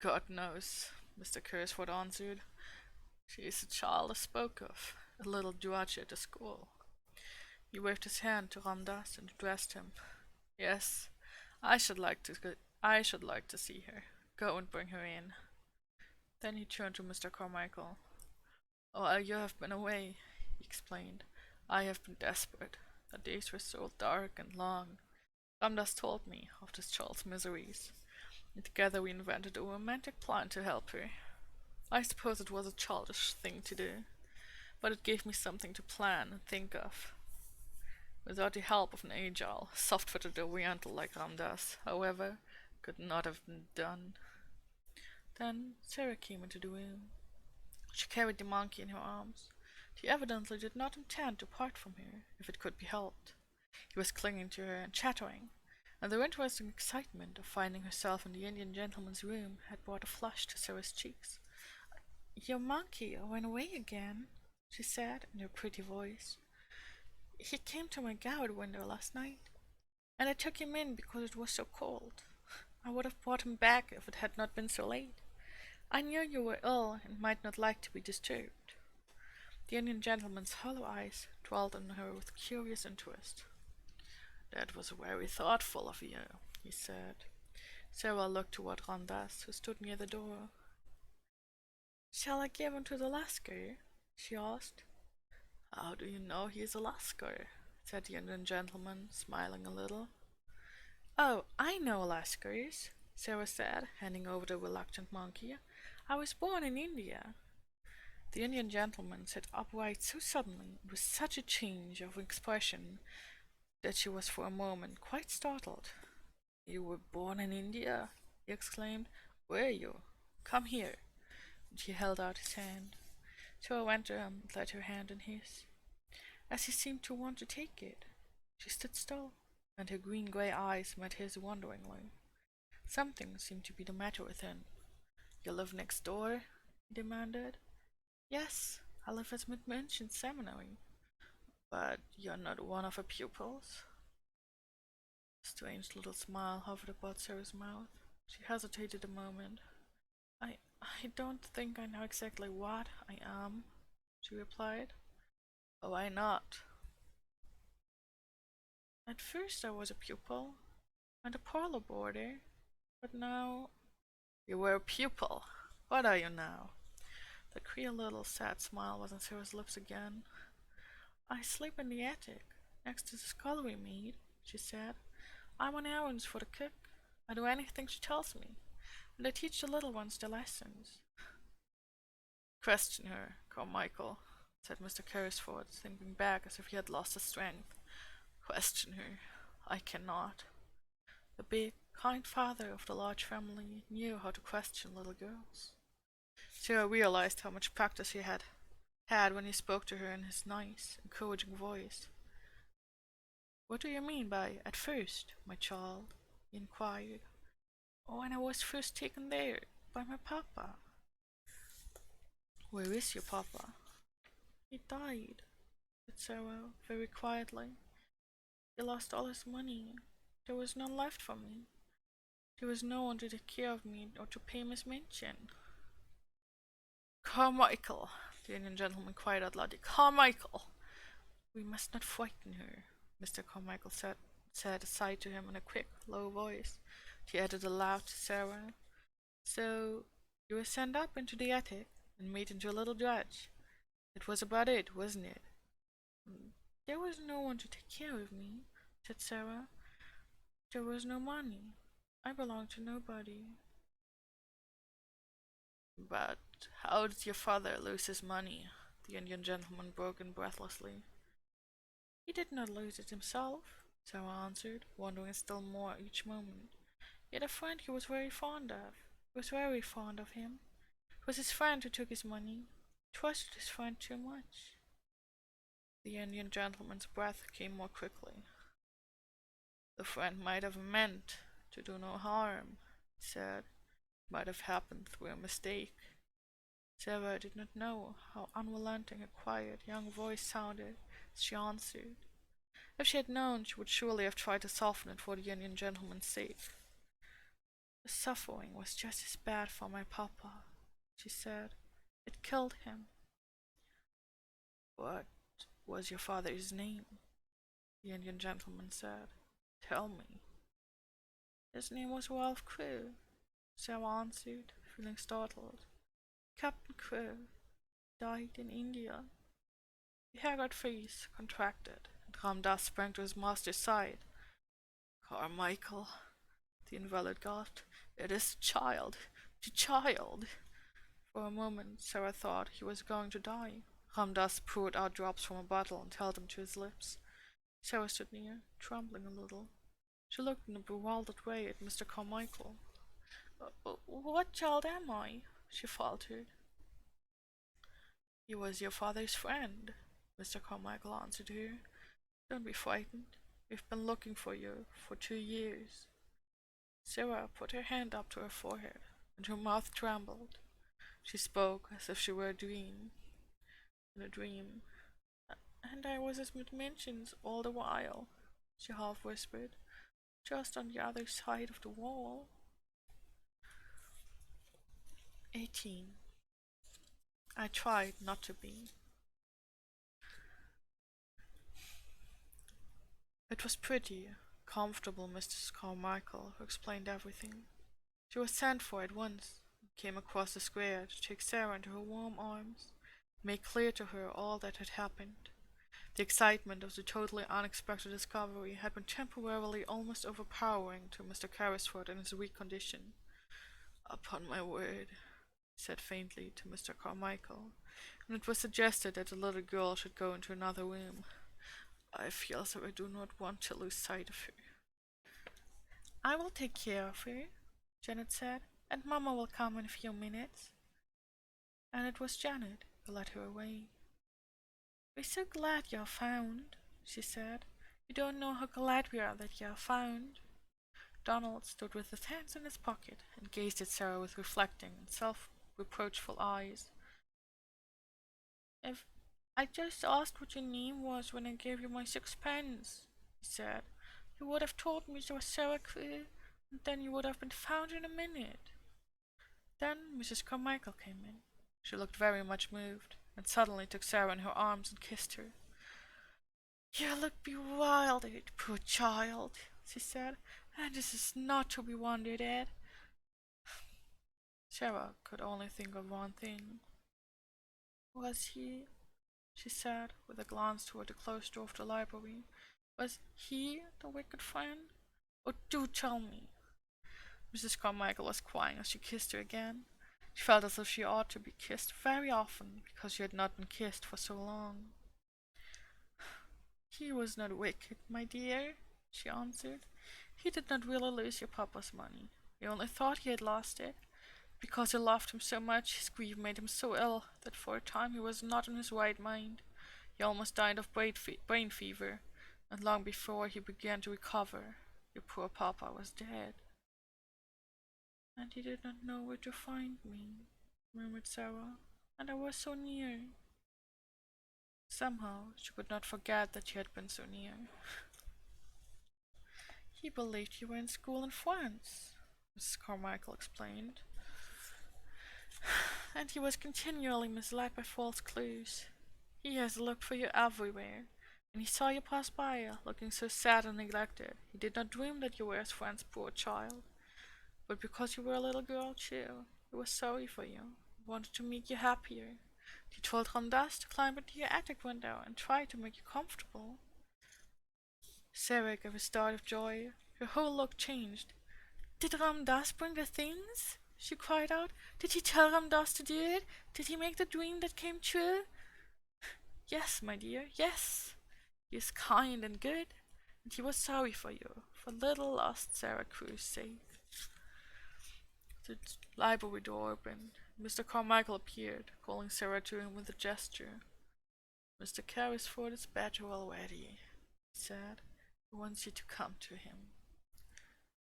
God knows, Mr. Carrisford answered. She is the child I spoke of, a little drudge at the school. He waved his hand to Ramdas and addressed him. Yes, I should like to see her. Go and bring her in. Then he turned to Mr. Carmichael. While you have been away, he explained, I have been desperate. The days were so dark and long. Ramdas told me of this child's miseries, and together we invented a romantic plan to help her. I suppose it was a childish thing to do, but it gave me something to plan and think of. Without the help of an agile, soft-footed Oriental like Ramdas, however, could not have been done. Then Sarah came into the room. She carried the monkey in her arms. She evidently did not intend to part from her, if it could be helped. He was clinging to her and chattering, and the interesting excitement of finding herself in the Indian gentleman's room had brought a flush to Sarah's cheeks. Your monkey ran away again, she said in her pretty voice. He came to my garret window last night, and I took him in because it was so cold. I would have brought him back if it had not been so late. I knew you were ill and might not like to be disturbed. The Indian gentleman's hollow eyes dwelt on her with curious interest. That was very thoughtful of you, he said. Sarah looked toward Ramdas, who stood near the door. Shall I give him to the Lascar? She asked. How do you know he is a Lascar? Said the Indian gentleman, smiling a little. Oh, I know Lascars, Sarah said, handing over the reluctant monkey. I was born in India. The Indian gentleman sat upright so suddenly, with such a change of expression, that she was for a moment quite startled. You were born in India? He exclaimed. Were you? Come here. And he held out his hand. Sarah went to him and laid her hand in his. As he seemed to want to take it, she stood still, and her green-grey eyes met his wonderingly. Something seemed to be the matter with him. You live next door? He demanded. Yes, I live at Mid-Mansion Seminary. But you're not one of her pupils? A strange little smile hovered about Sarah's mouth. She hesitated a moment. I don't think I know exactly what I am, she replied. Oh, why not? At first I was a pupil, and a parlor boarder, but now... You were a pupil. What are you now? The queer little sad smile was on Sarah's lips again. I sleep in the attic, next to the scullery maid, she said. I run errands for the cook. I do anything she tells me, and I teach the little ones their lessons. Question her, Carmichael, said Mr. Carrisford, sinking back as if he had lost his strength. Question her. I cannot. The big, kind father of the large family knew how to question little girls. Sarah realized how much practice he had when he spoke to her in his nice, encouraging voice. What do you mean by at first, my child? He inquired. When I was first taken there, by my papa. Where is your papa? He died, said Sarah, very quietly. He lost all his money. There was none left for me. There was no one to take care of me or to pay Miss Minchin. Carmichael, the Indian gentleman cried out loudly. Carmichael! We must not frighten her, Mr. Carmichael said aside to him in a quick, low voice. He added aloud to Sarah. So, you were sent up into the attic and made into a little drudge. That was about it, wasn't it? There was no one to take care of me, said Sarah. There was no money. I belonged to nobody. But how did your father lose his money? The Indian gentleman broke in breathlessly. He did not lose it himself, Sarah answered, wondering still more each moment. He had a friend he was very fond of. He was very fond of him. It was his friend who took his money. He trusted his friend too much. The Indian gentleman's breath came more quickly. The friend might have meant to do no harm, he said. It might have happened through a mistake. Sarah did not know how unrelenting a quiet young voice sounded as she answered. If she had known, she would surely have tried to soften it for the Indian gentleman's sake. The suffering was just as bad for my papa, she said. It killed him. What was your father's name? The Indian gentleman said. Tell me. His name was Ralph Crewe, Sarah answered, feeling startled. Captain Crewe died in India. The haggard face contracted, and Ramdas sprang to his master's side. Carmichael, the invalid gasped. It is the child. The child. For a moment, Sarah thought he was going to die. Ramdas poured out drops from a bottle and held them to his lips. Sarah stood near, trembling a little. She looked in a bewildered way at Mr. Carmichael. What child am I? She faltered. He was your father's friend, Mr. Carmichael answered her. Don't be frightened. We've been looking for you for 2 years. Sarah put her hand up to her forehead, and her mouth trembled. She spoke as if she were a dream. in a dream. And I was at Minchin's all the while, she half whispered, just on the other side of the wall. 18. I tried not to be. It was pretty, comfortable Mrs. Carmichael who explained everything. She was sent for at once, and came across the square to take Sarah into her warm arms, make clear to her all that had happened. The excitement of the totally unexpected discovery had been temporarily almost overpowering to Mr. Carrisford in his weak condition. "Upon my word," he said faintly to Mr. Carmichael, and it was suggested that the little girl should go into another room. "I feel as though I do not want to lose sight of her." "I will take care of her," Janet said, "and Mamma will come in a few minutes." And it was Janet who led her away. "We're so glad you're found," she said. "You don't know how glad we are that you're found." Donald stood with his hands in his pocket and gazed at Sarah with reflecting and self-reproachful eyes. "If I just asked what your name was when I gave you my 6 pence," he said, "you would have told me you were Sarah Crewe, and then you would have been found in a minute." Then Mrs. Carmichael came in. She looked very much moved, and suddenly took Sarah in her arms and kissed her. "You look bewildered, poor child," she said, "and this is not to be wondered at." Sarah could only think of one thing. "Was he," she said, with a glance toward the closed door of the library, "was he the wicked friend? Oh, do tell me." Mrs. Carmichael was crying as she kissed her again. She felt as if she ought to be kissed very often, because she had not been kissed for so long. "He was not wicked, my dear," she answered. "He did not really lose your papa's money. He only thought he had lost it. Because he loved him so much, his grief made him so ill that for a time he was not in his right mind. He almost died of brain fever, and long before he began to recover, your poor papa was dead." "And he did not know where to find me," murmured Sarah, "and I was so near." Somehow she could not forget that she had been so near. "He believed you were in school in France," Mrs. Carmichael explained, "and he was continually misled by false clues. He has looked for you everywhere, and he saw you pass by, looking so sad and neglected. He did not dream that you were his friend's poor child. But because you were a little girl too, he was sorry for you, wanted to make you happier. He told Ramdas to climb into your attic window and try to make you comfortable." Sarah gave a start of joy. Her whole look changed. "Did Ramdas bring the things?" she cried out. "Did he tell Ramdas to do it? Did he make the dream that came true?" "Yes, my dear, yes. He is kind and good, and he was sorry for you, for little lost Sarah Crewe's sake." The library door opened. Mr. Carmichael appeared, calling Sarah to him with a gesture. "Mr. Carrisford is better already," he said. "He wants you to come to him."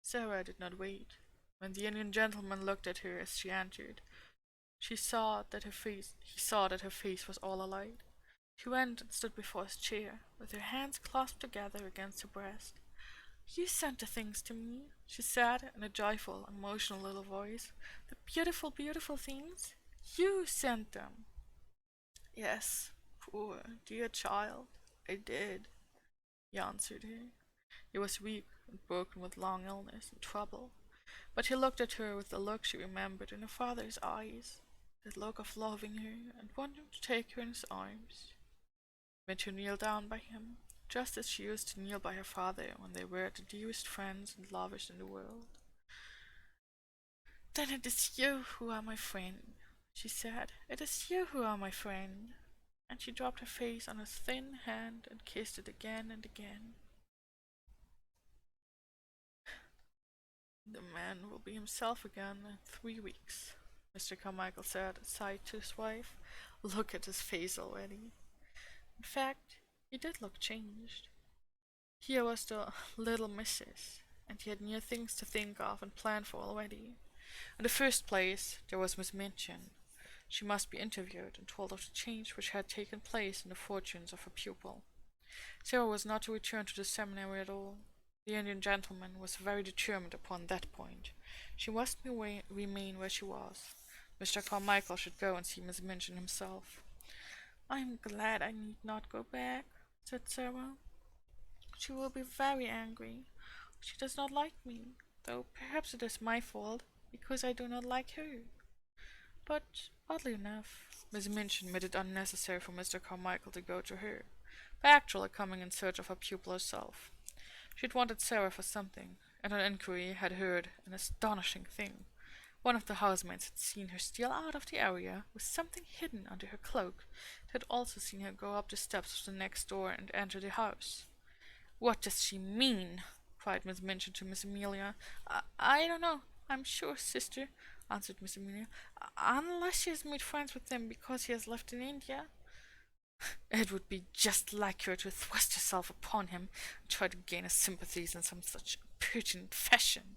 Sarah did not wait. When the Indian gentleman looked at her as she entered, he saw that her face was all alight. She went and stood before his chair, with her hands clasped together against her breast. "You sent the things to me," she said in a joyful, emotional little voice. "The beautiful, beautiful things. You sent them." "Yes, poor, dear child, I did," he answered her. He was weak and broken with long illness and trouble, but he looked at her with the look she remembered in her father's eyes, that look of loving her and wanting to take her in his arms. He made her kneel down by him, just as she used to kneel by her father when they were the dearest friends and lovers in the world. "Then it is you who are my friend," she said. "It is you who are my friend." And she dropped her face on his thin hand and kissed it again and again. "The man will be himself again in 3 weeks," Mr. Carmichael said aside to his wife. "Look at his face already." In fact, he did look changed. Here was the little missus, and he had new things to think of and plan for already. In the first place, there was Miss Minchin. She must be interviewed and told of the change which had taken place in the fortunes of her pupil. Sarah was not to return to the seminary at all. The Indian gentleman was very determined upon that point. She must remain where she was. Mr. Carmichael should go and see Miss Minchin himself. "I am glad I need not go back," said Sarah. "She will be very angry. She does not like me, though perhaps it is my fault, because I do not like her." But, oddly enough, Miss Minchin made it unnecessary for Mr. Carmichael to go to her, by actually coming in search of her pupil herself. She had wanted Sarah for something, and on inquiry had heard an astonishing thing. One of the housemaids had seen her steal out of the area with something hidden under her cloak. They had also seen her go up the steps of the next door and enter the house. "What does she mean?" cried Miss Minchin to Miss Amelia. I don't know, I'm sure, sister," answered Miss Amelia, "unless she has made friends with him because he has left in India." "It would be just like her to thrust herself upon him and try to gain his sympathies in some such impertinent fashion,"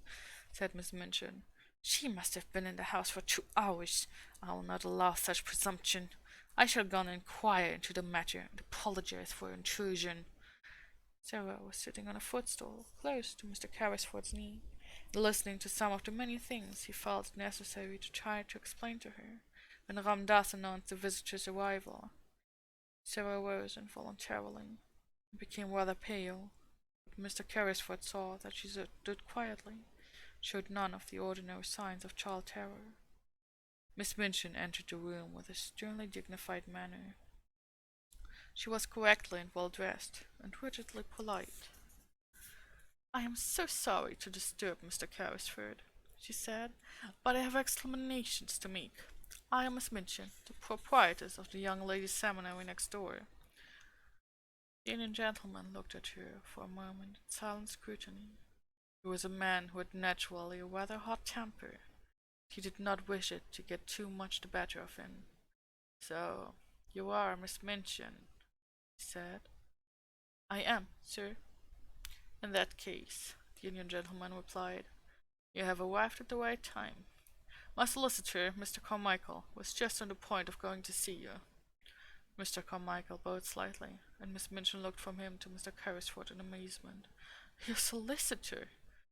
said Miss Minchin. "She must have been in the house for 2 hours. I will not allow such presumption. I shall go and inquire into the matter and apologize for her intrusion." Sarah was sitting on a footstool close to Mr. Carrisford's knee, listening to some of the many things he felt it necessary to try to explain to her, when Ram Das announced the visitor's arrival. Sarah rose involuntarily and became rather pale, but Mr. Carrisford saw that she stood quietly, showed none of the ordinary signs of child terror. Miss Minchin entered the room with a sternly dignified manner. She was correctly and well dressed, and rigidly polite. "I am so sorry to disturb Mr. Carrisford," she said, "but I have explanations to make. I am Miss Minchin, the proprietress of the young ladies' seminary next door." The Indian gentleman looked at her for a moment in silent scrutiny. He was a man who had naturally a rather hot temper. He did not wish it to get too much the better of him. "So, you are Miss Minchin?" he said. "I am, sir." "In that case," the Indian gentleman replied, "you have arrived at the right time. My solicitor, Mr. Carmichael, was just on the point of going to see you." Mr. Carmichael bowed slightly, and Miss Minchin looked from him to Mr. Carrisford in amazement. "Your solicitor?"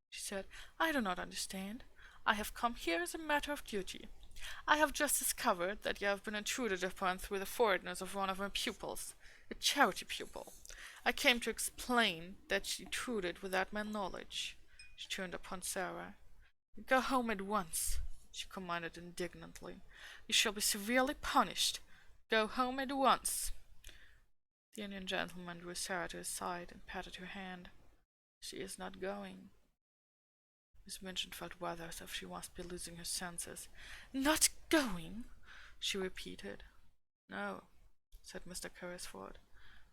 she said. "I do not understand. I have come here as a matter of duty. I have just discovered that you have been intruded upon through the forwardness of one of my pupils, a charity pupil. I came to explain that she intruded without my knowledge." She turned upon Sarah. "Go home at once," she commanded indignantly. "You shall be severely punished. Go home at once." The Indian gentleman drew Sarah to his side and patted her hand. "She is not going." Miss Minchin felt rather as if she must be losing her senses. "Not going?" she repeated. "No," said Mr. Carrisford.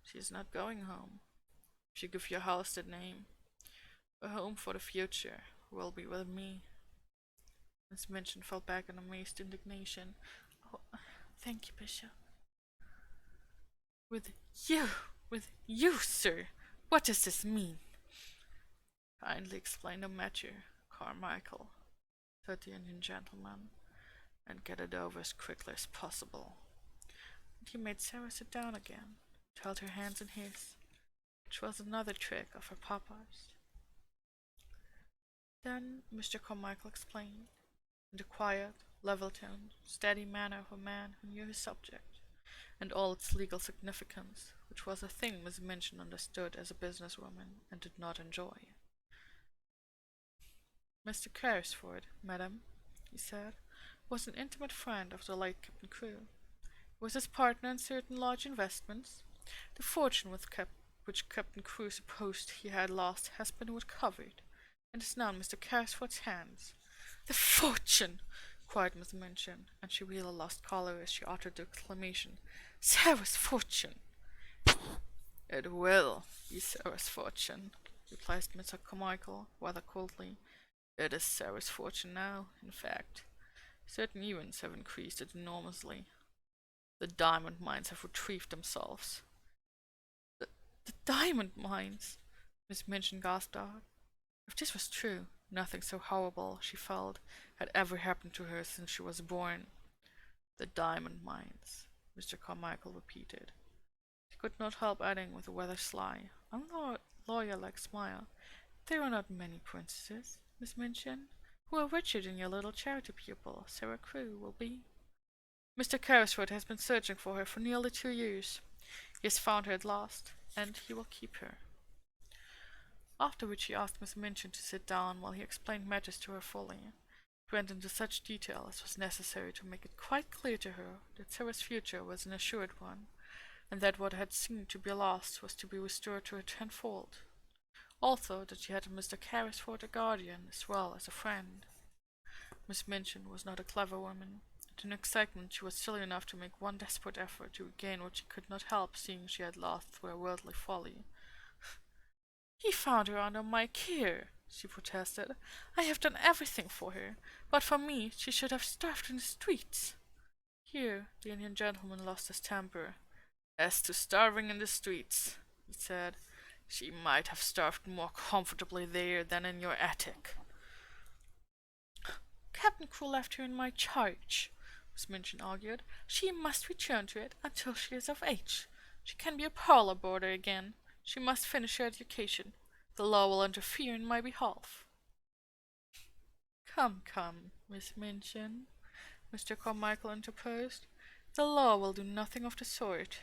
"She is not going home. If you give your house that name, her home for the future will be with me." Miss Minchin fell back in amazed indignation. "Oh, thank you, Bishop." "With you? With you, sir? What does this mean?" "Kindly explain the matter, Carmichael," said the Indian gentleman, "and get it over as quickly as possible." And he made Sarah sit down again, and held her hands in his, which was another trick of her papa's. Then Mr. Carmichael explained, in the quiet, level-toned, steady manner of a man who knew his subject, and all its legal significance, which was a thing Miss Minchin understood as a businesswoman and did not enjoy. "Mr. Carrisford, madam," he said, "was an intimate friend of the late Captain Crewe. He was his partner in certain large investments. The fortune which Captain Crewe supposed he had lost has been recovered, and is now in Mr. Carrisford's hands." "The fortune!" cried Miss Minchin, and she really lost color as she uttered the exclamation. "Sarah's fortune!" "It will be Sarah's fortune," replied Mr. Carmichael, rather coldly. "It is Sarah's fortune now, in fact. Certain events have increased it enormously. The diamond mines have retrieved themselves." The diamond mines!" Miss Minchin gasped out. If this was true, nothing so horrible, she felt, had ever happened to her since she was born. The diamond mines, Mr. Carmichael repeated. He could not help adding with a rather sly, lawyer-like smile, "There are not many princesses, Miss Minchin, who are richer than your little charity pupil, Sarah Crewe, will be. Mr. Carrisford has been searching for her for nearly 2 years. He has found her at last, and he will keep her." After which he asked Miss Minchin to sit down while he explained matters to her fully. He went into such detail as was necessary to make it quite clear to her that Sarah's future was an assured one, and that what had seemed to be lost was to be restored to her tenfold. Also that she had in Mr. Carrisford a guardian as well as a friend. Miss Minchin was not a clever woman, and in excitement she was silly enough to make one desperate effort to regain what she could not help seeing she had lost through a worldly folly. "He found her under my care," she protested. "I have done everything for her, but for me she should have starved in the streets." Here the Indian gentleman lost his temper. "As to starving in the streets," he said, "she might have starved more comfortably there than in your attic." "Captain Crewe left her in my charge," Miss Minchin argued. "She must return to it until she is of age. She can be a parlour boarder again. She must finish her education. The law will interfere in my behalf." "Come, come, Miss Minchin," Mr. Carmichael interposed. "The law will do nothing of the sort.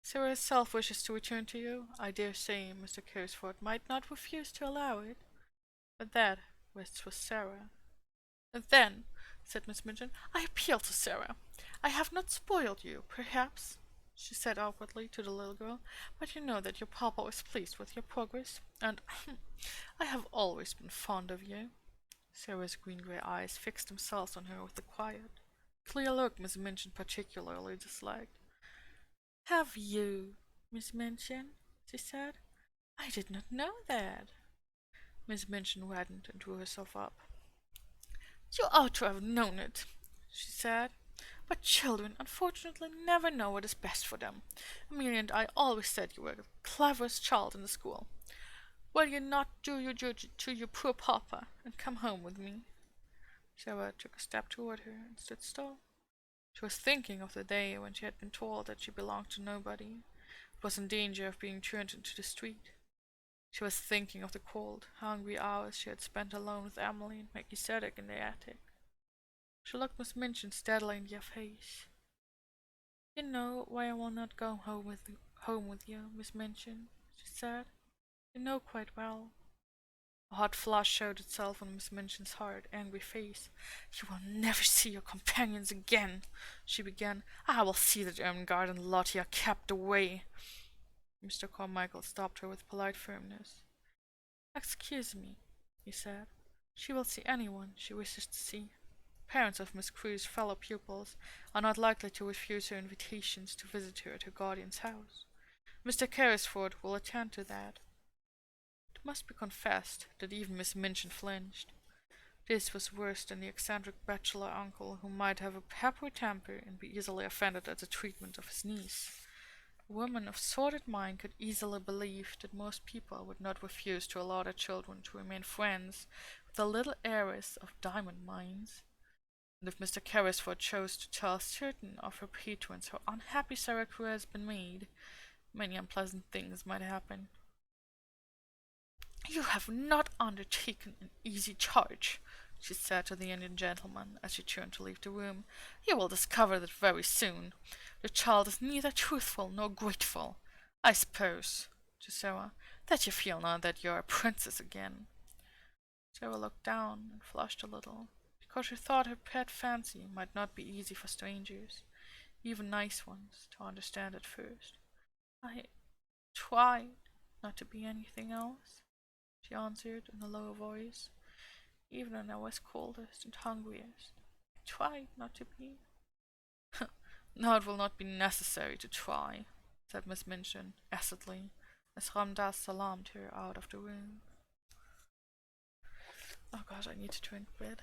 Sarah herself wishes to return to you. I dare say Mr. Carrisford might not refuse to allow it, but that rests with Sarah." "And then," said Miss Minchin, "I appeal to Sarah. I have not spoiled you, perhaps," she said awkwardly to the little girl, "but you know that your papa was pleased with your progress, and I have always been fond of you." Sarah's green-grey eyes fixed themselves on her with a quiet, clear look Miss Minchin particularly disliked. "Have you, Miss Minchin?" she said. "I did not know that." Miss Minchin reddened and drew herself up. "You ought to have known it," she said. "But children, unfortunately, never know what is best for them. Amelia and I always said you were the cleverest child in the school. Will you not do your duty to your poor papa and come home with me?" Sarah took a step toward her and stood still. She was thinking of the day when she had been told that she belonged to nobody, was in danger of being turned into the street. She was thinking of the cold, hungry hours she had spent alone with Emily and Maggie Seddock in the attic. She looked Miss Minchin steadily in the face. "You know why I will not go home with you, Miss Minchin," she said. "You know quite well." A hot flush showed itself on Miss Minchin's hard, angry face. "You will never see your companions again," she began. "I will see that Ermengarde and Lottie are kept away." Mr. Carmichael stopped her with polite firmness. "Excuse me," he said. "She will see anyone she wishes to see. Parents of Miss Crewe's fellow pupils are not likely to refuse her invitations to visit her at her guardian's house. Mr. Carrisford will attend to that." It must be confessed that even Miss Minchin flinched. This was worse than the eccentric bachelor uncle who might have a peppery temper and be easily offended at the treatment of his niece. A woman of sordid mind could easily believe that most people would not refuse to allow their children to remain friends with the little heiress of diamond mines. And if Mr. Carrisford chose to tell certain of her patrons how unhappy Sarah Crewe has been made, many unpleasant things might happen. "You have not undertaken an easy charge," she said to the Indian gentleman as she turned to leave the room. "You will discover that very soon. The child is neither truthful nor grateful. I suppose," to Sarah, "that you feel now that you are a princess again." Sarah looked down and flushed a little, because she thought her pet fancy might not be easy for strangers, even nice ones, to understand at first. "I tried not to be anything else," she answered in a low voice. "Even when I was coldest and hungriest, I tried not to be." "Now it will not be necessary to try," said Miss Minchin acidly, as Ramdas salaamed her out of the room. Oh gosh, I need to drink bed.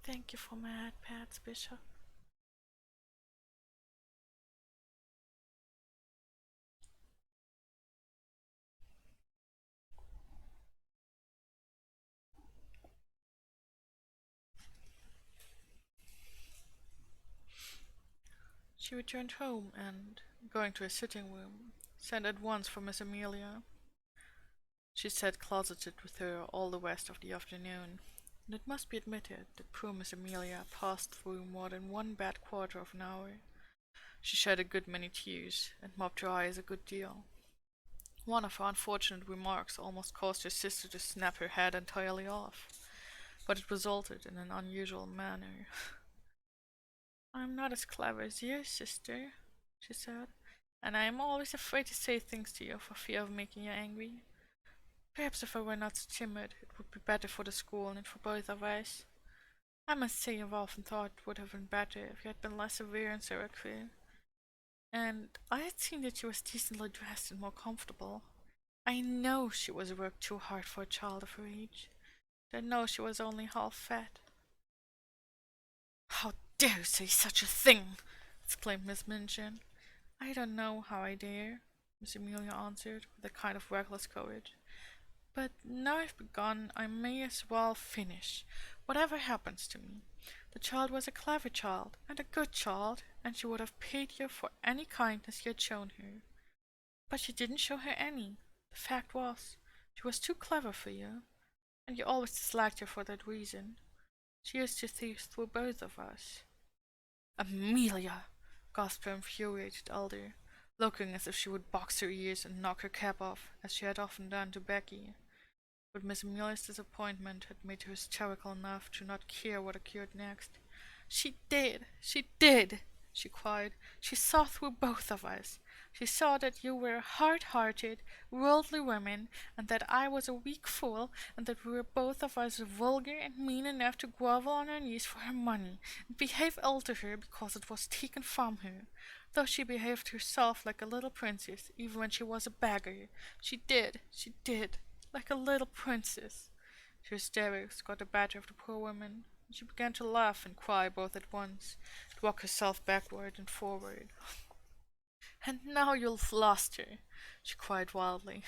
Thank you for my iPads, Bishop. She returned home and, going to her sitting room, sent at once for Miss Amelia. She sat closeted with her all the rest of the afternoon, and it must be admitted that poor Miss Amelia passed through more than one bad quarter of an hour. She shed a good many tears, and mopped her eyes a good deal. One of her unfortunate remarks almost caused her sister to snap her head entirely off, but it resulted in an unusual manner. "I'm not as clever as you, sister," she said, "and I am always afraid to say things to you for fear of making you angry. Perhaps if I were not so timid, it would be better for the school and for both of us. I must say I've often thought it would have been better if you had been less severe and so cruel. And I had seen that she was decently dressed and more comfortable. I know she was worked too hard for a child of her age. I know she was only half fed." "How dare you say such a thing!" exclaimed Miss Minchin. "I don't know how I dare," Miss Amelia answered, with a kind of reckless courage. "But now I've begun, I may as well finish, whatever happens to me. The child was a clever child, and a good child, and she would have paid you for any kindness you had shown her. But you didn't show her any. The fact was, she was too clever for you, and you always disliked her for that reason. She used to thieve through both of us." "Amelia!" gasped her infuriated elder, looking as if she would box her ears and knock her cap off, as she had often done to Becky. But Miss Amelia's disappointment had made her hysterical enough to not care what occurred next. She did, she cried. "She saw through both of us. She saw that you were hard-hearted, worldly women, and that I was a weak fool, and that we were both of us vulgar and mean enough to grovel on our knees for her money, and behave ill to her because it was taken from her, though she behaved herself like a little princess, even when she was a beggar. She did, like a little princess." Her hysterics got the better of the poor woman, and she began to laugh and cry both at once, to rock herself backward and forward. "And now you've lost her," she cried wildly,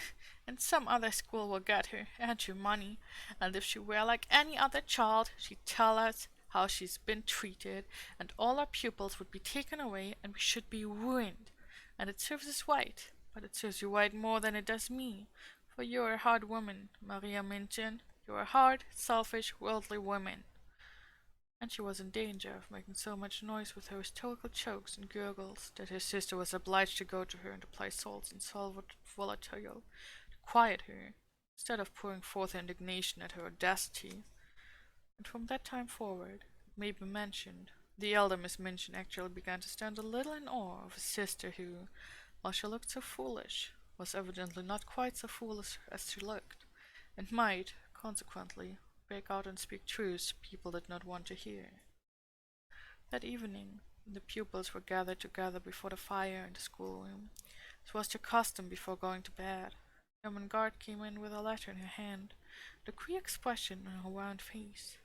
"and some other school will get her, and your money, and if she were like any other child, she'd tell us how she's been treated, and all our pupils would be taken away, and we should be ruined. And it serves us right, but it serves you right more than it does me, for you're a hard woman, Maria Minchin. You're a hard, selfish, worldly woman." And she was in danger of making so much noise with her hysterical chokes and gurgles that her sister was obliged to go to her and apply salts and sal volatile to quiet her, instead of pouring forth her indignation at her audacity. And from that time forward, it may be mentioned, the elder Miss Minchin actually began to stand a little in awe of a sister who, while she looked so foolish, was evidently not quite so foolish as she looked, and might, consequently, break out and speak truths people did not want to hear. That evening, when the pupils were gathered together before the fire in the schoolroom, as was their custom before going to bed, Ermengarde came in with a letter in her hand, and a queer expression on her round face.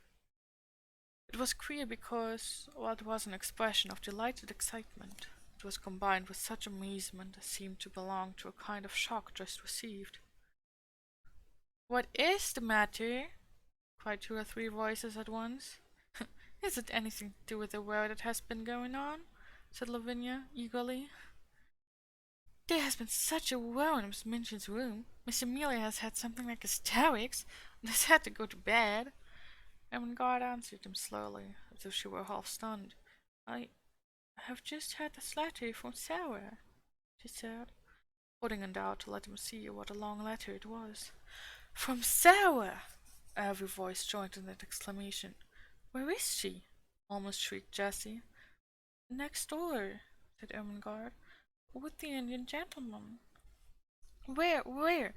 It was queer because, while it was an expression of delighted excitement, it was combined with such amazement as seemed to belong to a kind of shock just received. "What is the matter?" cried two or three voices at once. "Is it anything to do with the row that has been going on?" said Lavinia, eagerly. "There has been such a row in Miss Minchin's room. Miss Amelia has had something like hysterics, and has had to go to bed." Ermengarde answered him slowly, as if she were half stunned. "I have just had this letter from Sarah," she said, holding it out to let him see what a long letter it was. "From Sarah!" Every voice joined in that exclamation. "Where is she?" almost shrieked Jessie. "Next door," said Ermengarde, "with the Indian gentleman." Where?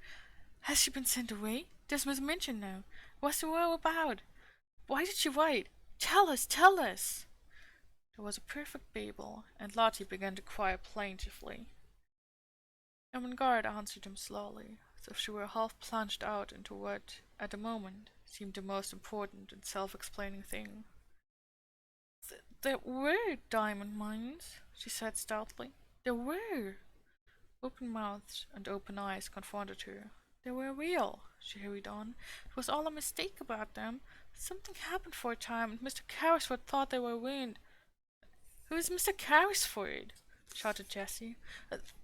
Has she been sent away? Does Miss Minchin know? What's the row about? Why did she write? Tell us! There was a perfect babel, and Lottie began to cry plaintively. Ermengarde answered him slowly, as if she were half plunged out into what, at the moment, seemed the most important and self-explaining thing. "There were diamond mines," she said stoutly. "There were." Open mouths and open eyes confronted her. "They were real," she hurried on. "It was all a mistake about them. Something happened for a time, and Mr. Carrisford thought they were ruined." It was Mr. Carrisford, shouted Jessie.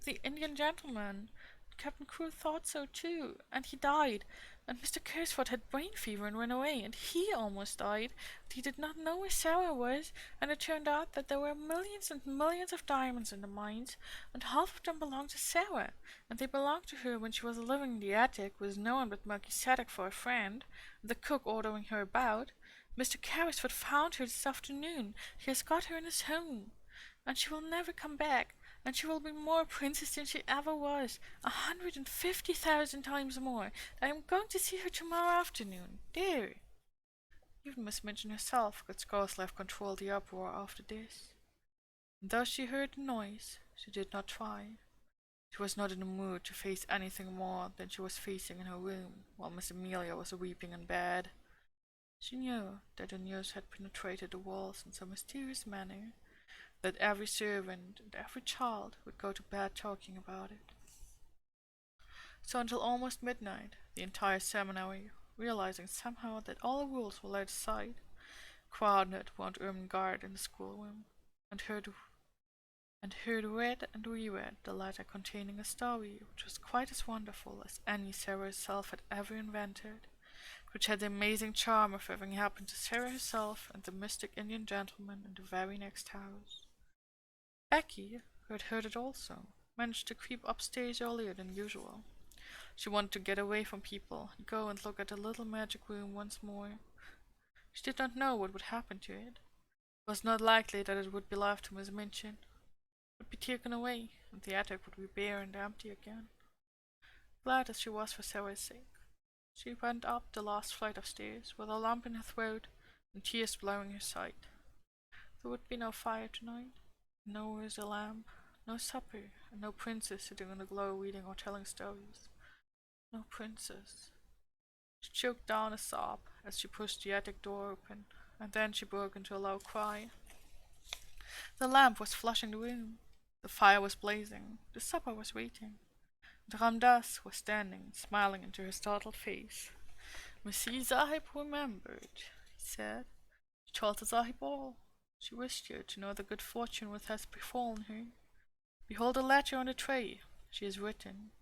The Indian gentleman. Captain Crewe thought so too, and he died. And Mr. Carrisford had brain fever and ran away, and he almost died. But he did not know where Sarah was, and it turned out that there were millions and millions of diamonds in the mines, and half of them belonged to Sarah, and they belonged to her when she was living in the attic with no one but Melchizedek for a friend, and the cook ordering her about. Mr. Carrisford found her this afternoon. He has got her in his home. And she will never come back, and she will be more a princess than she ever was, 150,000 times more. I am going to see her tomorrow afternoon. There. Even Miss Minchin herself could scarcely have controlled the uproar after this. And though she heard the noise, she did not try. She was not in the mood to face anything more than she was facing in her room, while Miss Amelia was weeping in bed. She knew that the news had penetrated the walls in some mysterious manner, that every servant and every child would go to bed talking about it. So until almost midnight, the entire seminary, realizing somehow that all the rules were laid aside, crowded round Ermengarde in the schoolroom, and heard read and reread the letter containing a story which was quite as wonderful as any Sarah herself had ever invented, which had the amazing charm of having happened to Sarah herself and the mystic Indian gentleman in the very next house. Becky, who had heard it also, managed to creep upstairs earlier than usual. She wanted to get away from people and go and look at the little magic room once more. She did not know what would happen to it. It was not likely that it would be left to Miss Minchin. It would be taken away, and the attic would be bare and empty again. Glad as she was for Sarah's sake, she went up the last flight of stairs with a lump in her throat and tears blurring her sight. There would be no fire tonight. No rosy lamp, no supper, and no princess sitting in the glow reading or telling stories. No princess. She choked down a sob as she pushed the attic door open, and then she broke into a low cry. The lamp was flushing the room. The fire was blazing. The supper was waiting. And Ram Dass was standing, smiling into her startled face. Mrs. Sahib remembered, he said. She told the Sahib all. She wished you to know the good fortune which has befallen her. Behold the letter on the tray. She has written.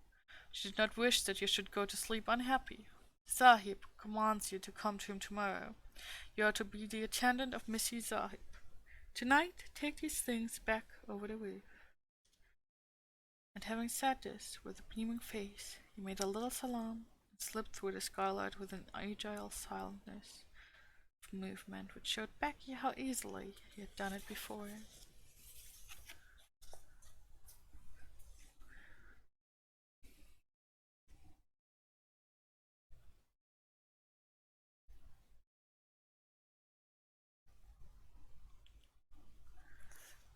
She did not wish that you should go to sleep unhappy. Sahib commands you to come to him tomorrow. You are to be the attendant of Mrs. Sahib. Tonight take these things back over the roof. And having said this with a beaming face, he made a little salam and slipped through the skylight with an agile silentness of movement which showed Becky how easily he had done it before.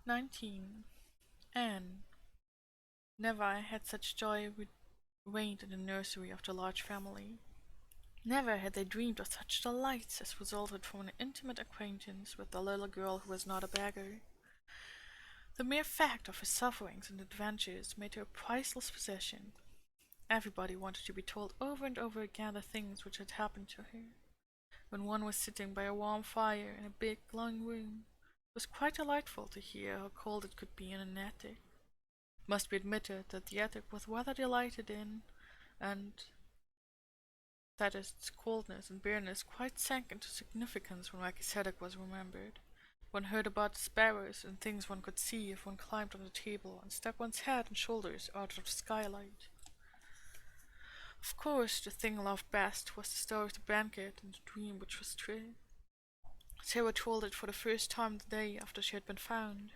"19. Anne. Never had such joy reigned in the nursery of the large family. Never had they dreamed of such delights as resulted from an intimate acquaintance with the little girl who was not a beggar. The mere fact of her sufferings and adventures made her a priceless possession. Everybody wanted to be told over and over again the things which had happened to her. When one was sitting by a warm fire in a big, glowing room, it was quite delightful to hear how cold it could be in an attic. It must be admitted that the attic was rather delighted in, and that its coldness and bareness quite sank into significance when Melchizedek was remembered. One heard about the sparrows and things one could see if one climbed on the table and stuck one's head and shoulders out of the skylight. Of course, the thing loved best was the story of the banquet and the dream which was true. Sarah told it for the first time the day after she had been found.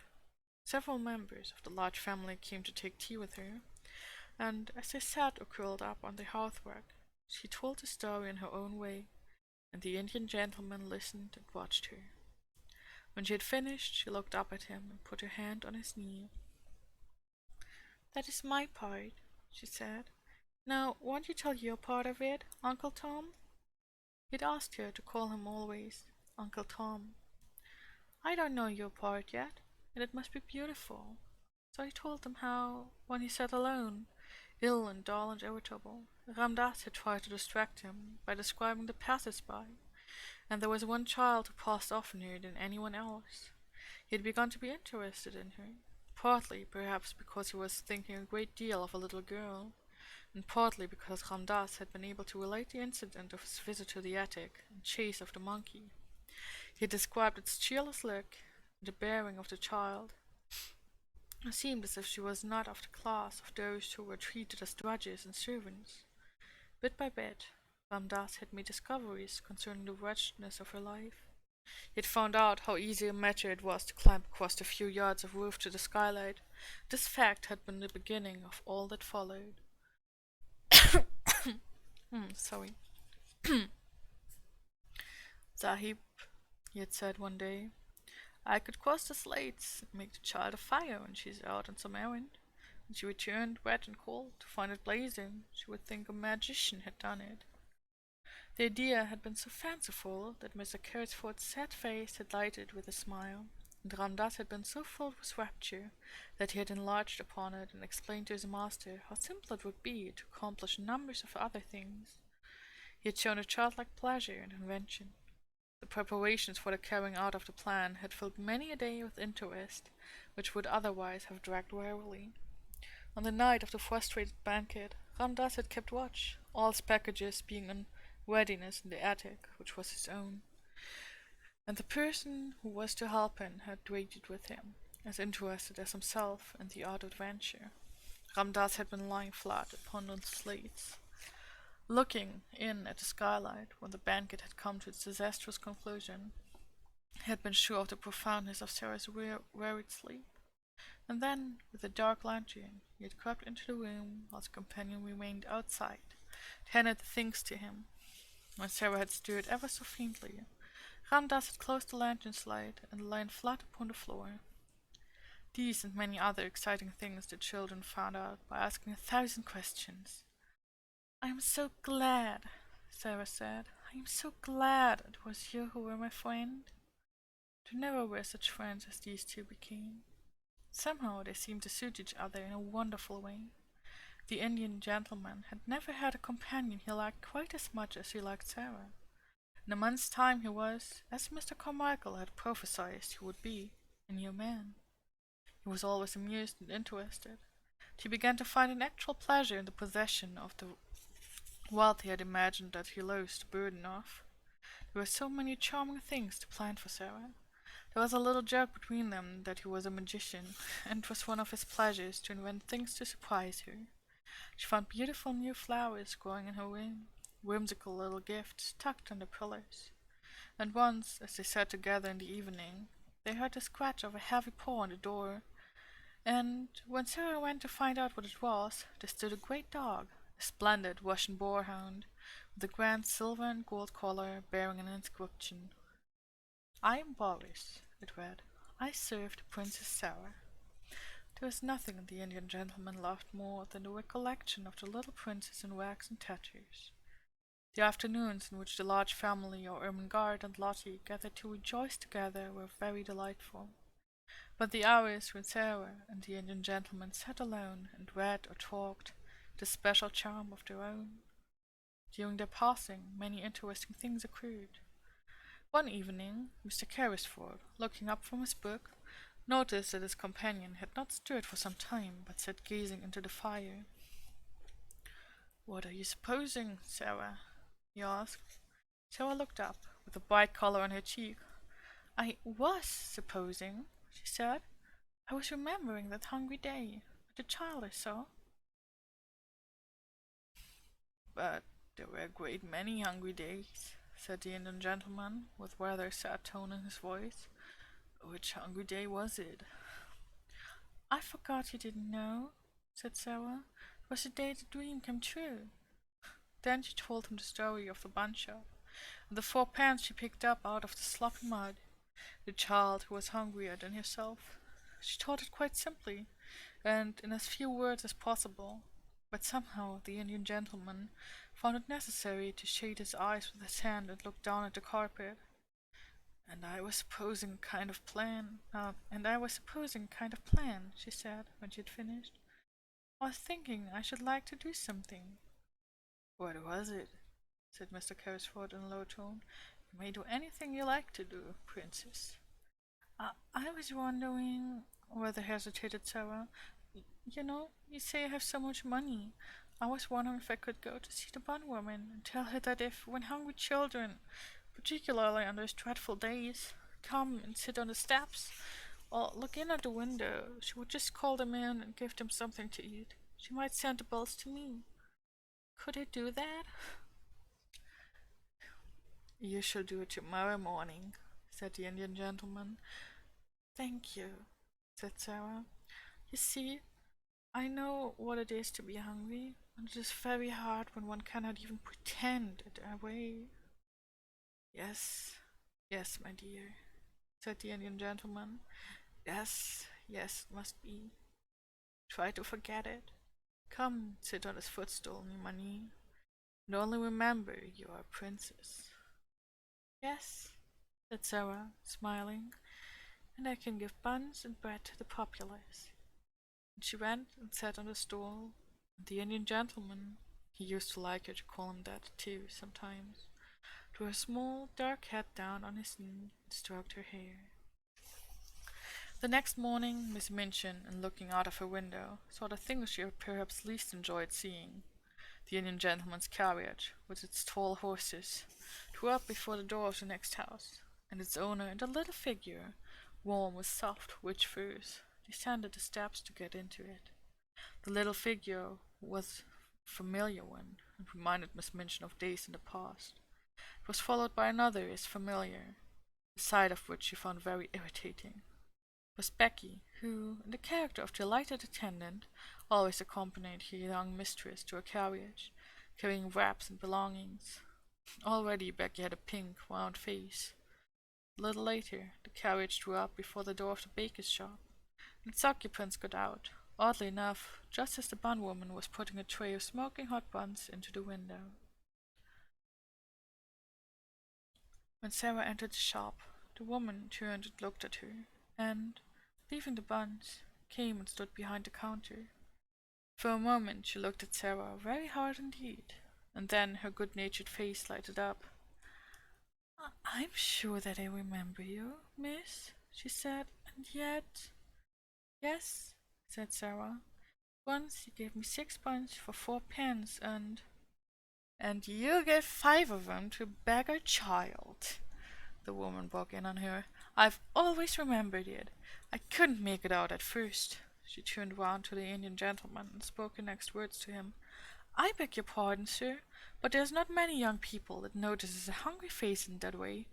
Several members of the large family came to take tea with her, and as they sat or curled up on the hearthrug, she told the story in her own way, and the Indian gentleman listened and watched her. When she had finished, she looked up at him and put her hand on his knee. "That is my part," she said. "Now, won't you tell your part of it, Uncle Tom?" He had asked her to call him always Uncle Tom. "I don't know your part yet, and it must be beautiful." So he told them how, when he sat alone, ill and dull and irritable, Ram Dass had tried to distract him by describing the passers-by, and there was one child who passed oftener than anyone else. He had begun to be interested in her, partly perhaps because he was thinking a great deal of a little girl, and partly because Ramdas had been able to relate the incident of his visit to the attic and chase of the monkey. He had described its cheerless look and the bearing of the child. It seemed as if she was not of the class of those who were treated as drudges and servants. Bit by bit, Ramdas had made discoveries concerning the wretchedness of her life. He had found out how easy a matter it was to climb across the few yards of roof to the skylight. This fact had been the beginning of all that followed. Sorry. Sahib, he had said one day, I could cross the slates and make the child a fire when she's out on some errand. When she returned wet and cold to find it blazing, she would think a magician had done it. The idea had been so fanciful that Mr. Carrisford's sad face had lighted with a smile, and Ramdas had been so filled with rapture that he had enlarged upon it and explained to his master how simple it would be to accomplish numbers of other things. He had shown a childlike pleasure in invention. The preparations for the carrying out of the plan had filled many a day with interest, which would otherwise have dragged wearily. On the night of the frustrated banquet, Ramdas had kept watch, all his packages being in readiness in the attic, which was his own, and the person who was to help him had waited with him, as interested as himself in the odd adventure. Ramdas had been lying flat upon the slates, looking in at the skylight when the banquet had come to its disastrous conclusion. He had been sure of the profoundness of Sarah's wearied sleep, and then, with a dark lantern, he had crept into the room while his companion remained outside, handed the things to him. When Sarah had stirred ever so faintly, Ramdas had closed the lantern's light and lain flat upon the floor. These and many other exciting things the children found out by asking 1,000 questions. I am so glad, Sarah said. I am so glad it was you who were my friend. There never were such friends as these two became. Somehow they seemed to suit each other in a wonderful way. The Indian gentleman had never had a companion he liked quite as much as he liked Sarah. In a month's time he was, as Mr. Carmichael had prophesied he would be, a new man. He was always amused and interested. He began to find an actual pleasure in the possession of the wealth he had imagined that he loathed the burden of. There were so many charming things to plan for Sarah. There was a little joke between them that he was a magician, and it was one of his pleasures to invent things to surprise her. She found beautiful new flowers growing in her room, whimsical little gifts tucked under pillows. And once, as they sat together in the evening, they heard the scratch of a heavy paw on the door, and when Sarah went to find out what it was, there stood a great dog, a splendid Russian boarhound, with a grand silver and gold collar bearing an inscription. I am Boris, it read. I served Princess Sarah. There was nothing the Indian gentleman loved more than the recollection of the little princess in rags and tatters. The afternoons in which the large family of Ermengarde and Lottie gathered to rejoice together were very delightful. But the hours when Sarah and the Indian gentleman sat alone and read or talked had a special charm of their own. During their passing, many interesting things occurred. One evening, Mr. Carrisford, looking up from his book, noticed that his companion had not stirred for some time, but sat gazing into the fire. What are you supposing, Sarah? He asked. Sarah looked up, with a bright color on her cheek. I was supposing, she said. I was remembering that hungry day, with the child I saw. But there were a great many hungry days, said the Indian gentleman, with rather a sad tone in his voice. Which hungry day was it? I forgot you didn't know, said Sarah. It was the day the dream came true. Then she told him the story of the bun shop, and the 4 pence she picked up out of the sloppy mud, the child who was hungrier than herself. She told it quite simply, and in as few words as possible, but somehow the Indian gentleman found it necessary to shade his eyes with his hand and look down at the carpet. And I was supposing a kind of plan, she said, when she had finished. I was thinking I should like to do something. What was it? Said Mr. Carrisford in a low tone. You may do anything you like to do, Princess. I was wondering, rather hesitated Sarah. You know, you say I have so much money. I was wondering if I could go to see the bondwoman and tell her that if, when hungry children, particularly on those dreadful days, come and sit on the steps or look in at the window, she would just call them in and give them something to eat. She might send the bills to me. Could I do that? You shall do it tomorrow morning, said the Indian gentleman. Thank you, said Sarah. You see, I know what it is to be hungry, and it is very hard when one cannot even pretend it away. Yes, yes, my dear, said the Indian gentleman. Yes, yes, it must be. Try to forget it. Come, sit on this footstool near my knee, and only remember you are a princess. Yes, said Sarah, smiling, and I can give buns and bread to the populace. And she went and sat on the stool, and the Indian gentleman, he used to like her to call him that too sometimes, drew a small dark head down on his knee and stroked her hair. The next morning Miss Minchin, in looking out of her window, saw the thing she had perhaps least enjoyed seeing. The Indian gentleman's carriage, with its tall horses, drew up before the door of the next house, and its owner and a little figure, warm with soft, rich furs, descended the steps to get into it. The little figure was a familiar one, and reminded Miss Minchin of days in the past. It was followed by another as familiar, the sight of which she found very irritating. It was Becky, who, in the character of delighted attendant, always accompanied her young mistress to her carriage, carrying wraps and belongings. Already Becky had a pink, round face. A little later, the carriage drew up before the door of the baker's shop, and its occupants got out, oddly enough, just as the bun-woman was putting a tray of smoking hot buns into the window. When Sarah entered the shop, the woman turned and looked at her, and, leaving the buns, came and stood behind the counter. For a moment she looked at Sarah very hard indeed, and then her good-natured face lighted up. "I'm sure that I remember you, miss," she said, "and yet—" "Yes," said Sarah. "Once you gave me 6 buns for 4 pence, and—" "And you gave 5 of them to a beggar child," the woman broke in on her. "I've always remembered it. I couldn't make it out at first." She turned round to the Indian gentleman and spoke her next words to him. "I beg your pardon, sir, but there's not many young people that notices a hungry face in that way,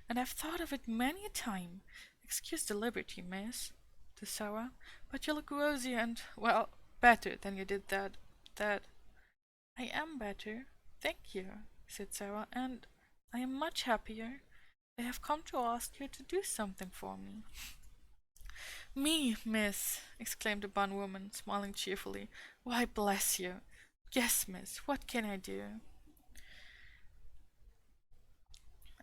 and I've thought of it many a time. Excuse the liberty, miss," to Sarah, "but you look rosy and, well, better than you did that—" "I am better, thank you," said Sarah, "and I am much happier. I have come to ask you to do something for me." "Me, miss!" exclaimed the bun-woman, smiling cheerfully. "Why, bless you! Yes, miss, what can I do?"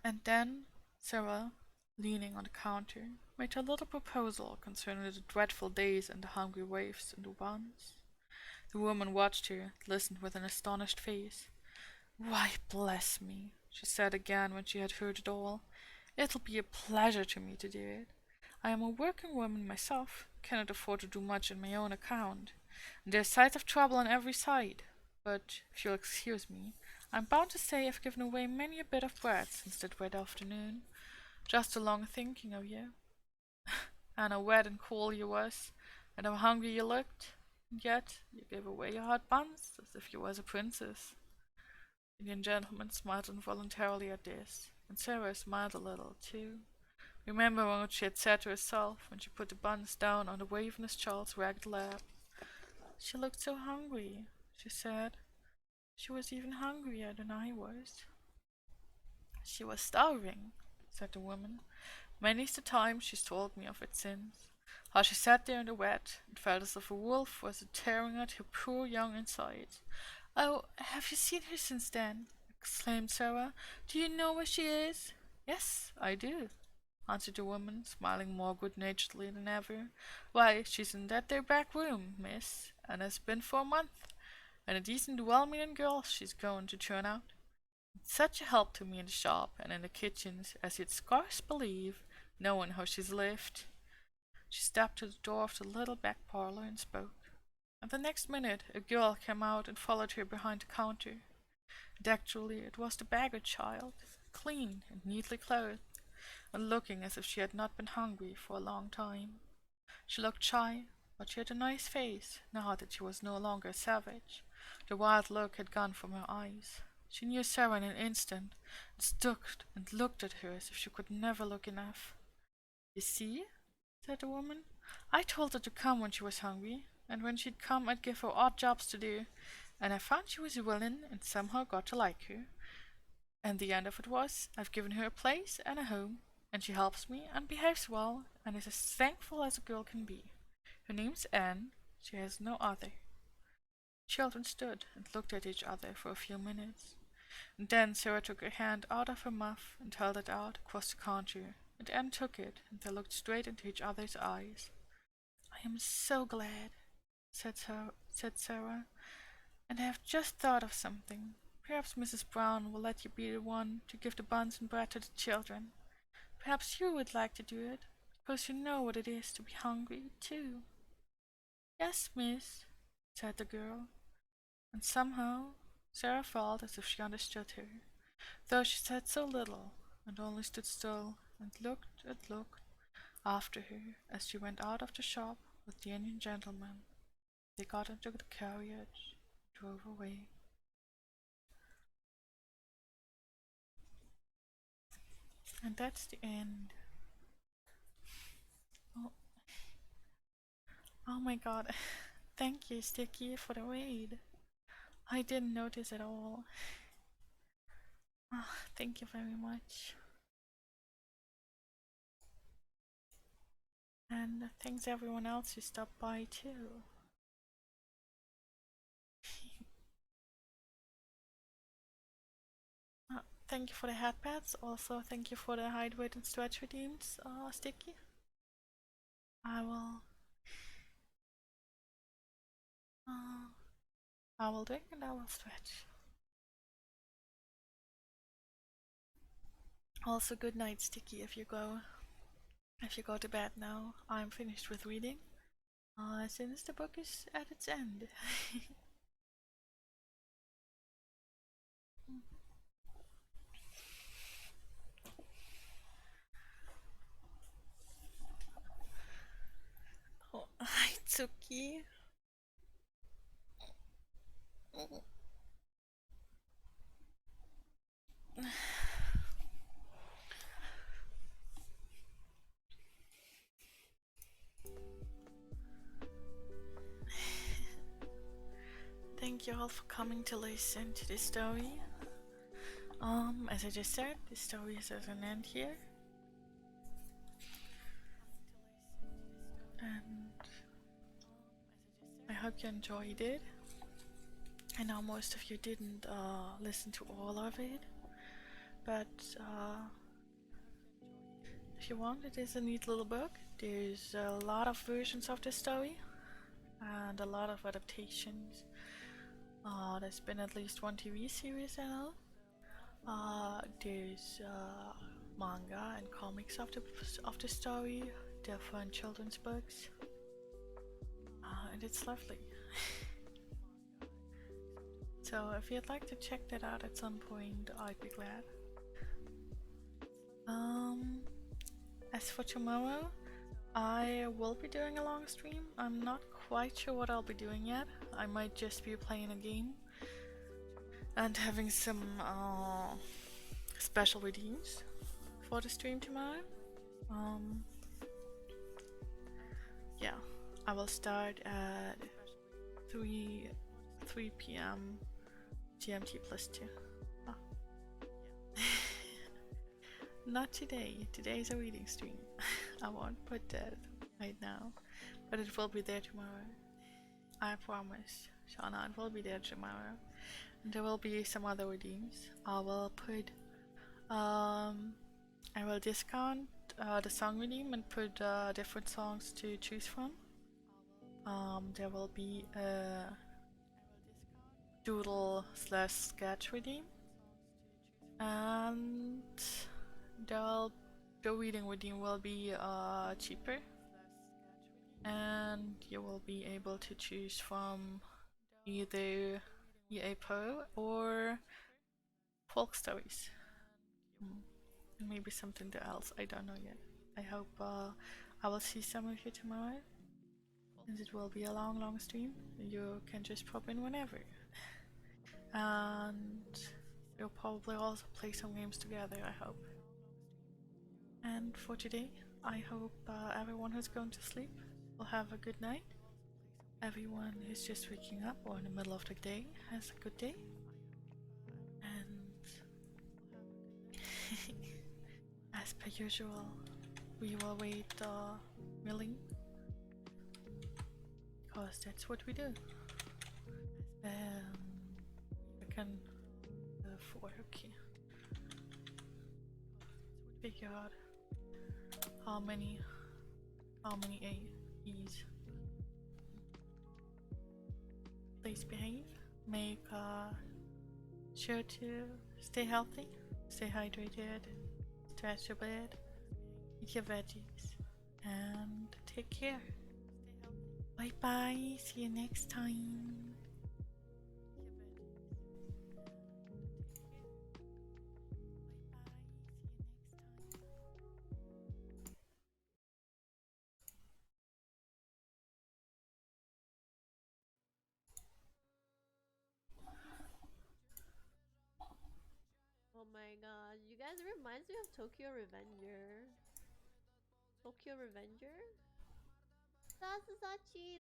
And then Sarah, leaning on the counter, made her little proposal concerning the dreadful days and the hungry waifs and the buns. The woman watched her, listened with an astonished face. "Why, bless me!" she said again when she had heard it all. "It'll be a pleasure to me to do it. I am a working woman myself, cannot afford to do much on my own account, and there's sights of trouble on every side. But if you'll excuse me, I'm bound to say I've given away many a bit of bread since that wet afternoon, just along thinking of you. And how wet and cold you was, and how hungry you looked, and yet you gave away your hot buns as if you was a princess." The Indian gentleman smiled involuntarily at this, and Sarah smiled a little too, remembering what she had said to herself when she put the buns down on the waveness child's ragged lap. "She looked so hungry," she said. "She was even hungrier than I was." "She was starving," said the woman. "Many's the time she's told me of it since. How she sat there in the wet and felt as if a wolf was tearing at her poor young insides." "Oh, have you seen her since then?" exclaimed Sarah. "Do you know where she is?" "Yes, I do," answered the woman, smiling more good-naturedly than ever. "Why, she's in that there back room, miss, and has been for a month, and a decent well-meaning girl she's going to turn out. It's such a help to me in the shop and in the kitchens as you'd scarce believe. knowing how she's lived. She stepped to the door of the little back parlor and spoke. And the next minute, a girl came out and followed her behind the counter. And actually, it was the beggar child, clean and neatly clothed, and looking as if she had not been hungry for a long time. She looked shy, but she had a nice face, now that she was no longer a savage. The wild look had gone from her eyes. She knew Sarah in an instant, and stood and looked at her as if she could never look enough. You see, said the woman, I told her to come when she was hungry, and when she'd come I'd give her odd jobs to do, and I found she was willing and somehow got to like her. And the end of it was, I've given her a place and a home, and she helps me and behaves well, and is as thankful as a girl can be. Her name's Anne, she has no other. Children stood and looked at each other for a few minutes, and then Sarah took her hand out of her muff and held it out across the counter, and Anne took it, and they looked straight into each other's eyes. I am so glad, said Sarah, and I have just thought of something. Perhaps Mrs. Brown will let you be the one to give the buns and bread to the children. Perhaps you would like to do it, because you know what it is to be hungry, too. Yes, miss, said the girl, and somehow Sarah felt as if she understood her, though she said so little, and only stood still and looked after her as she went out of the shop with the Indian gentleman. They got into the carriage and drove away. And that's the end. Oh, oh my god. Thank you, Sticky, for the read. I didn't notice at all. Oh, thank you very much. And thanks everyone else who stopped by too. Thank you for the headpads. Also, thank you for the hide, weight, and stretch redeems, Sticky. I will. Uh, I will drink and I will stretch. Also, good night, Sticky. If you go to bed now, I'm finished with reading. As soon as the book is at its end. Oh, hi, Tsuki. Thank you all for coming to listen to this story. As I just said, the story is at an end here. And I hope you enjoyed it. I know most of you didn't listen to all of it, but if you want, it is a neat little book. There's a lot of versions of the story and a lot of adaptations. There's been at least one TV series I know. There's manga and comics of the story, different children's books, and it's lovely. So if you'd like to check that out at some point, I'd be glad. As for tomorrow, I will be doing a long stream. I'm not quite sure what I'll be doing yet. I might just be playing a game and having some special redeems for the stream tomorrow. Yeah, I will start at 3 p.m. GMT plus 2. Oh. Not today. Today's a reading stream. I won't put that right now, but it will be there tomorrow. I promise. Shauna, it will be there tomorrow. And there will be some other redeems. I will put I will discount the song redeem and put different songs to choose from. There will be a doodle slash sketch redeem, and the reading redeem will be cheaper, and you will be able to choose from either EA Pro or folk stories. And maybe something else, I don't know yet. I hope I will see some of you tomorrow, since it will be a long stream. You can just pop in whenever. And we'll probably also play some games together, I hope. And for today, I hope everyone who's going to sleep will have a good night. Everyone who's just waking up or in the middle of the day has a good day. And as per usual, we will wait milling, because that's what we do. I can afford, okay. Figure out how many A's. Please behave. Make sure to stay healthy, stay hydrated, stretch your bed, eat your veggies, and take care. Bye bye. See you next time. Oh my god, you guys, it reminds me of Tokyo Revenger. Tokyo Revenger? Sasasachi!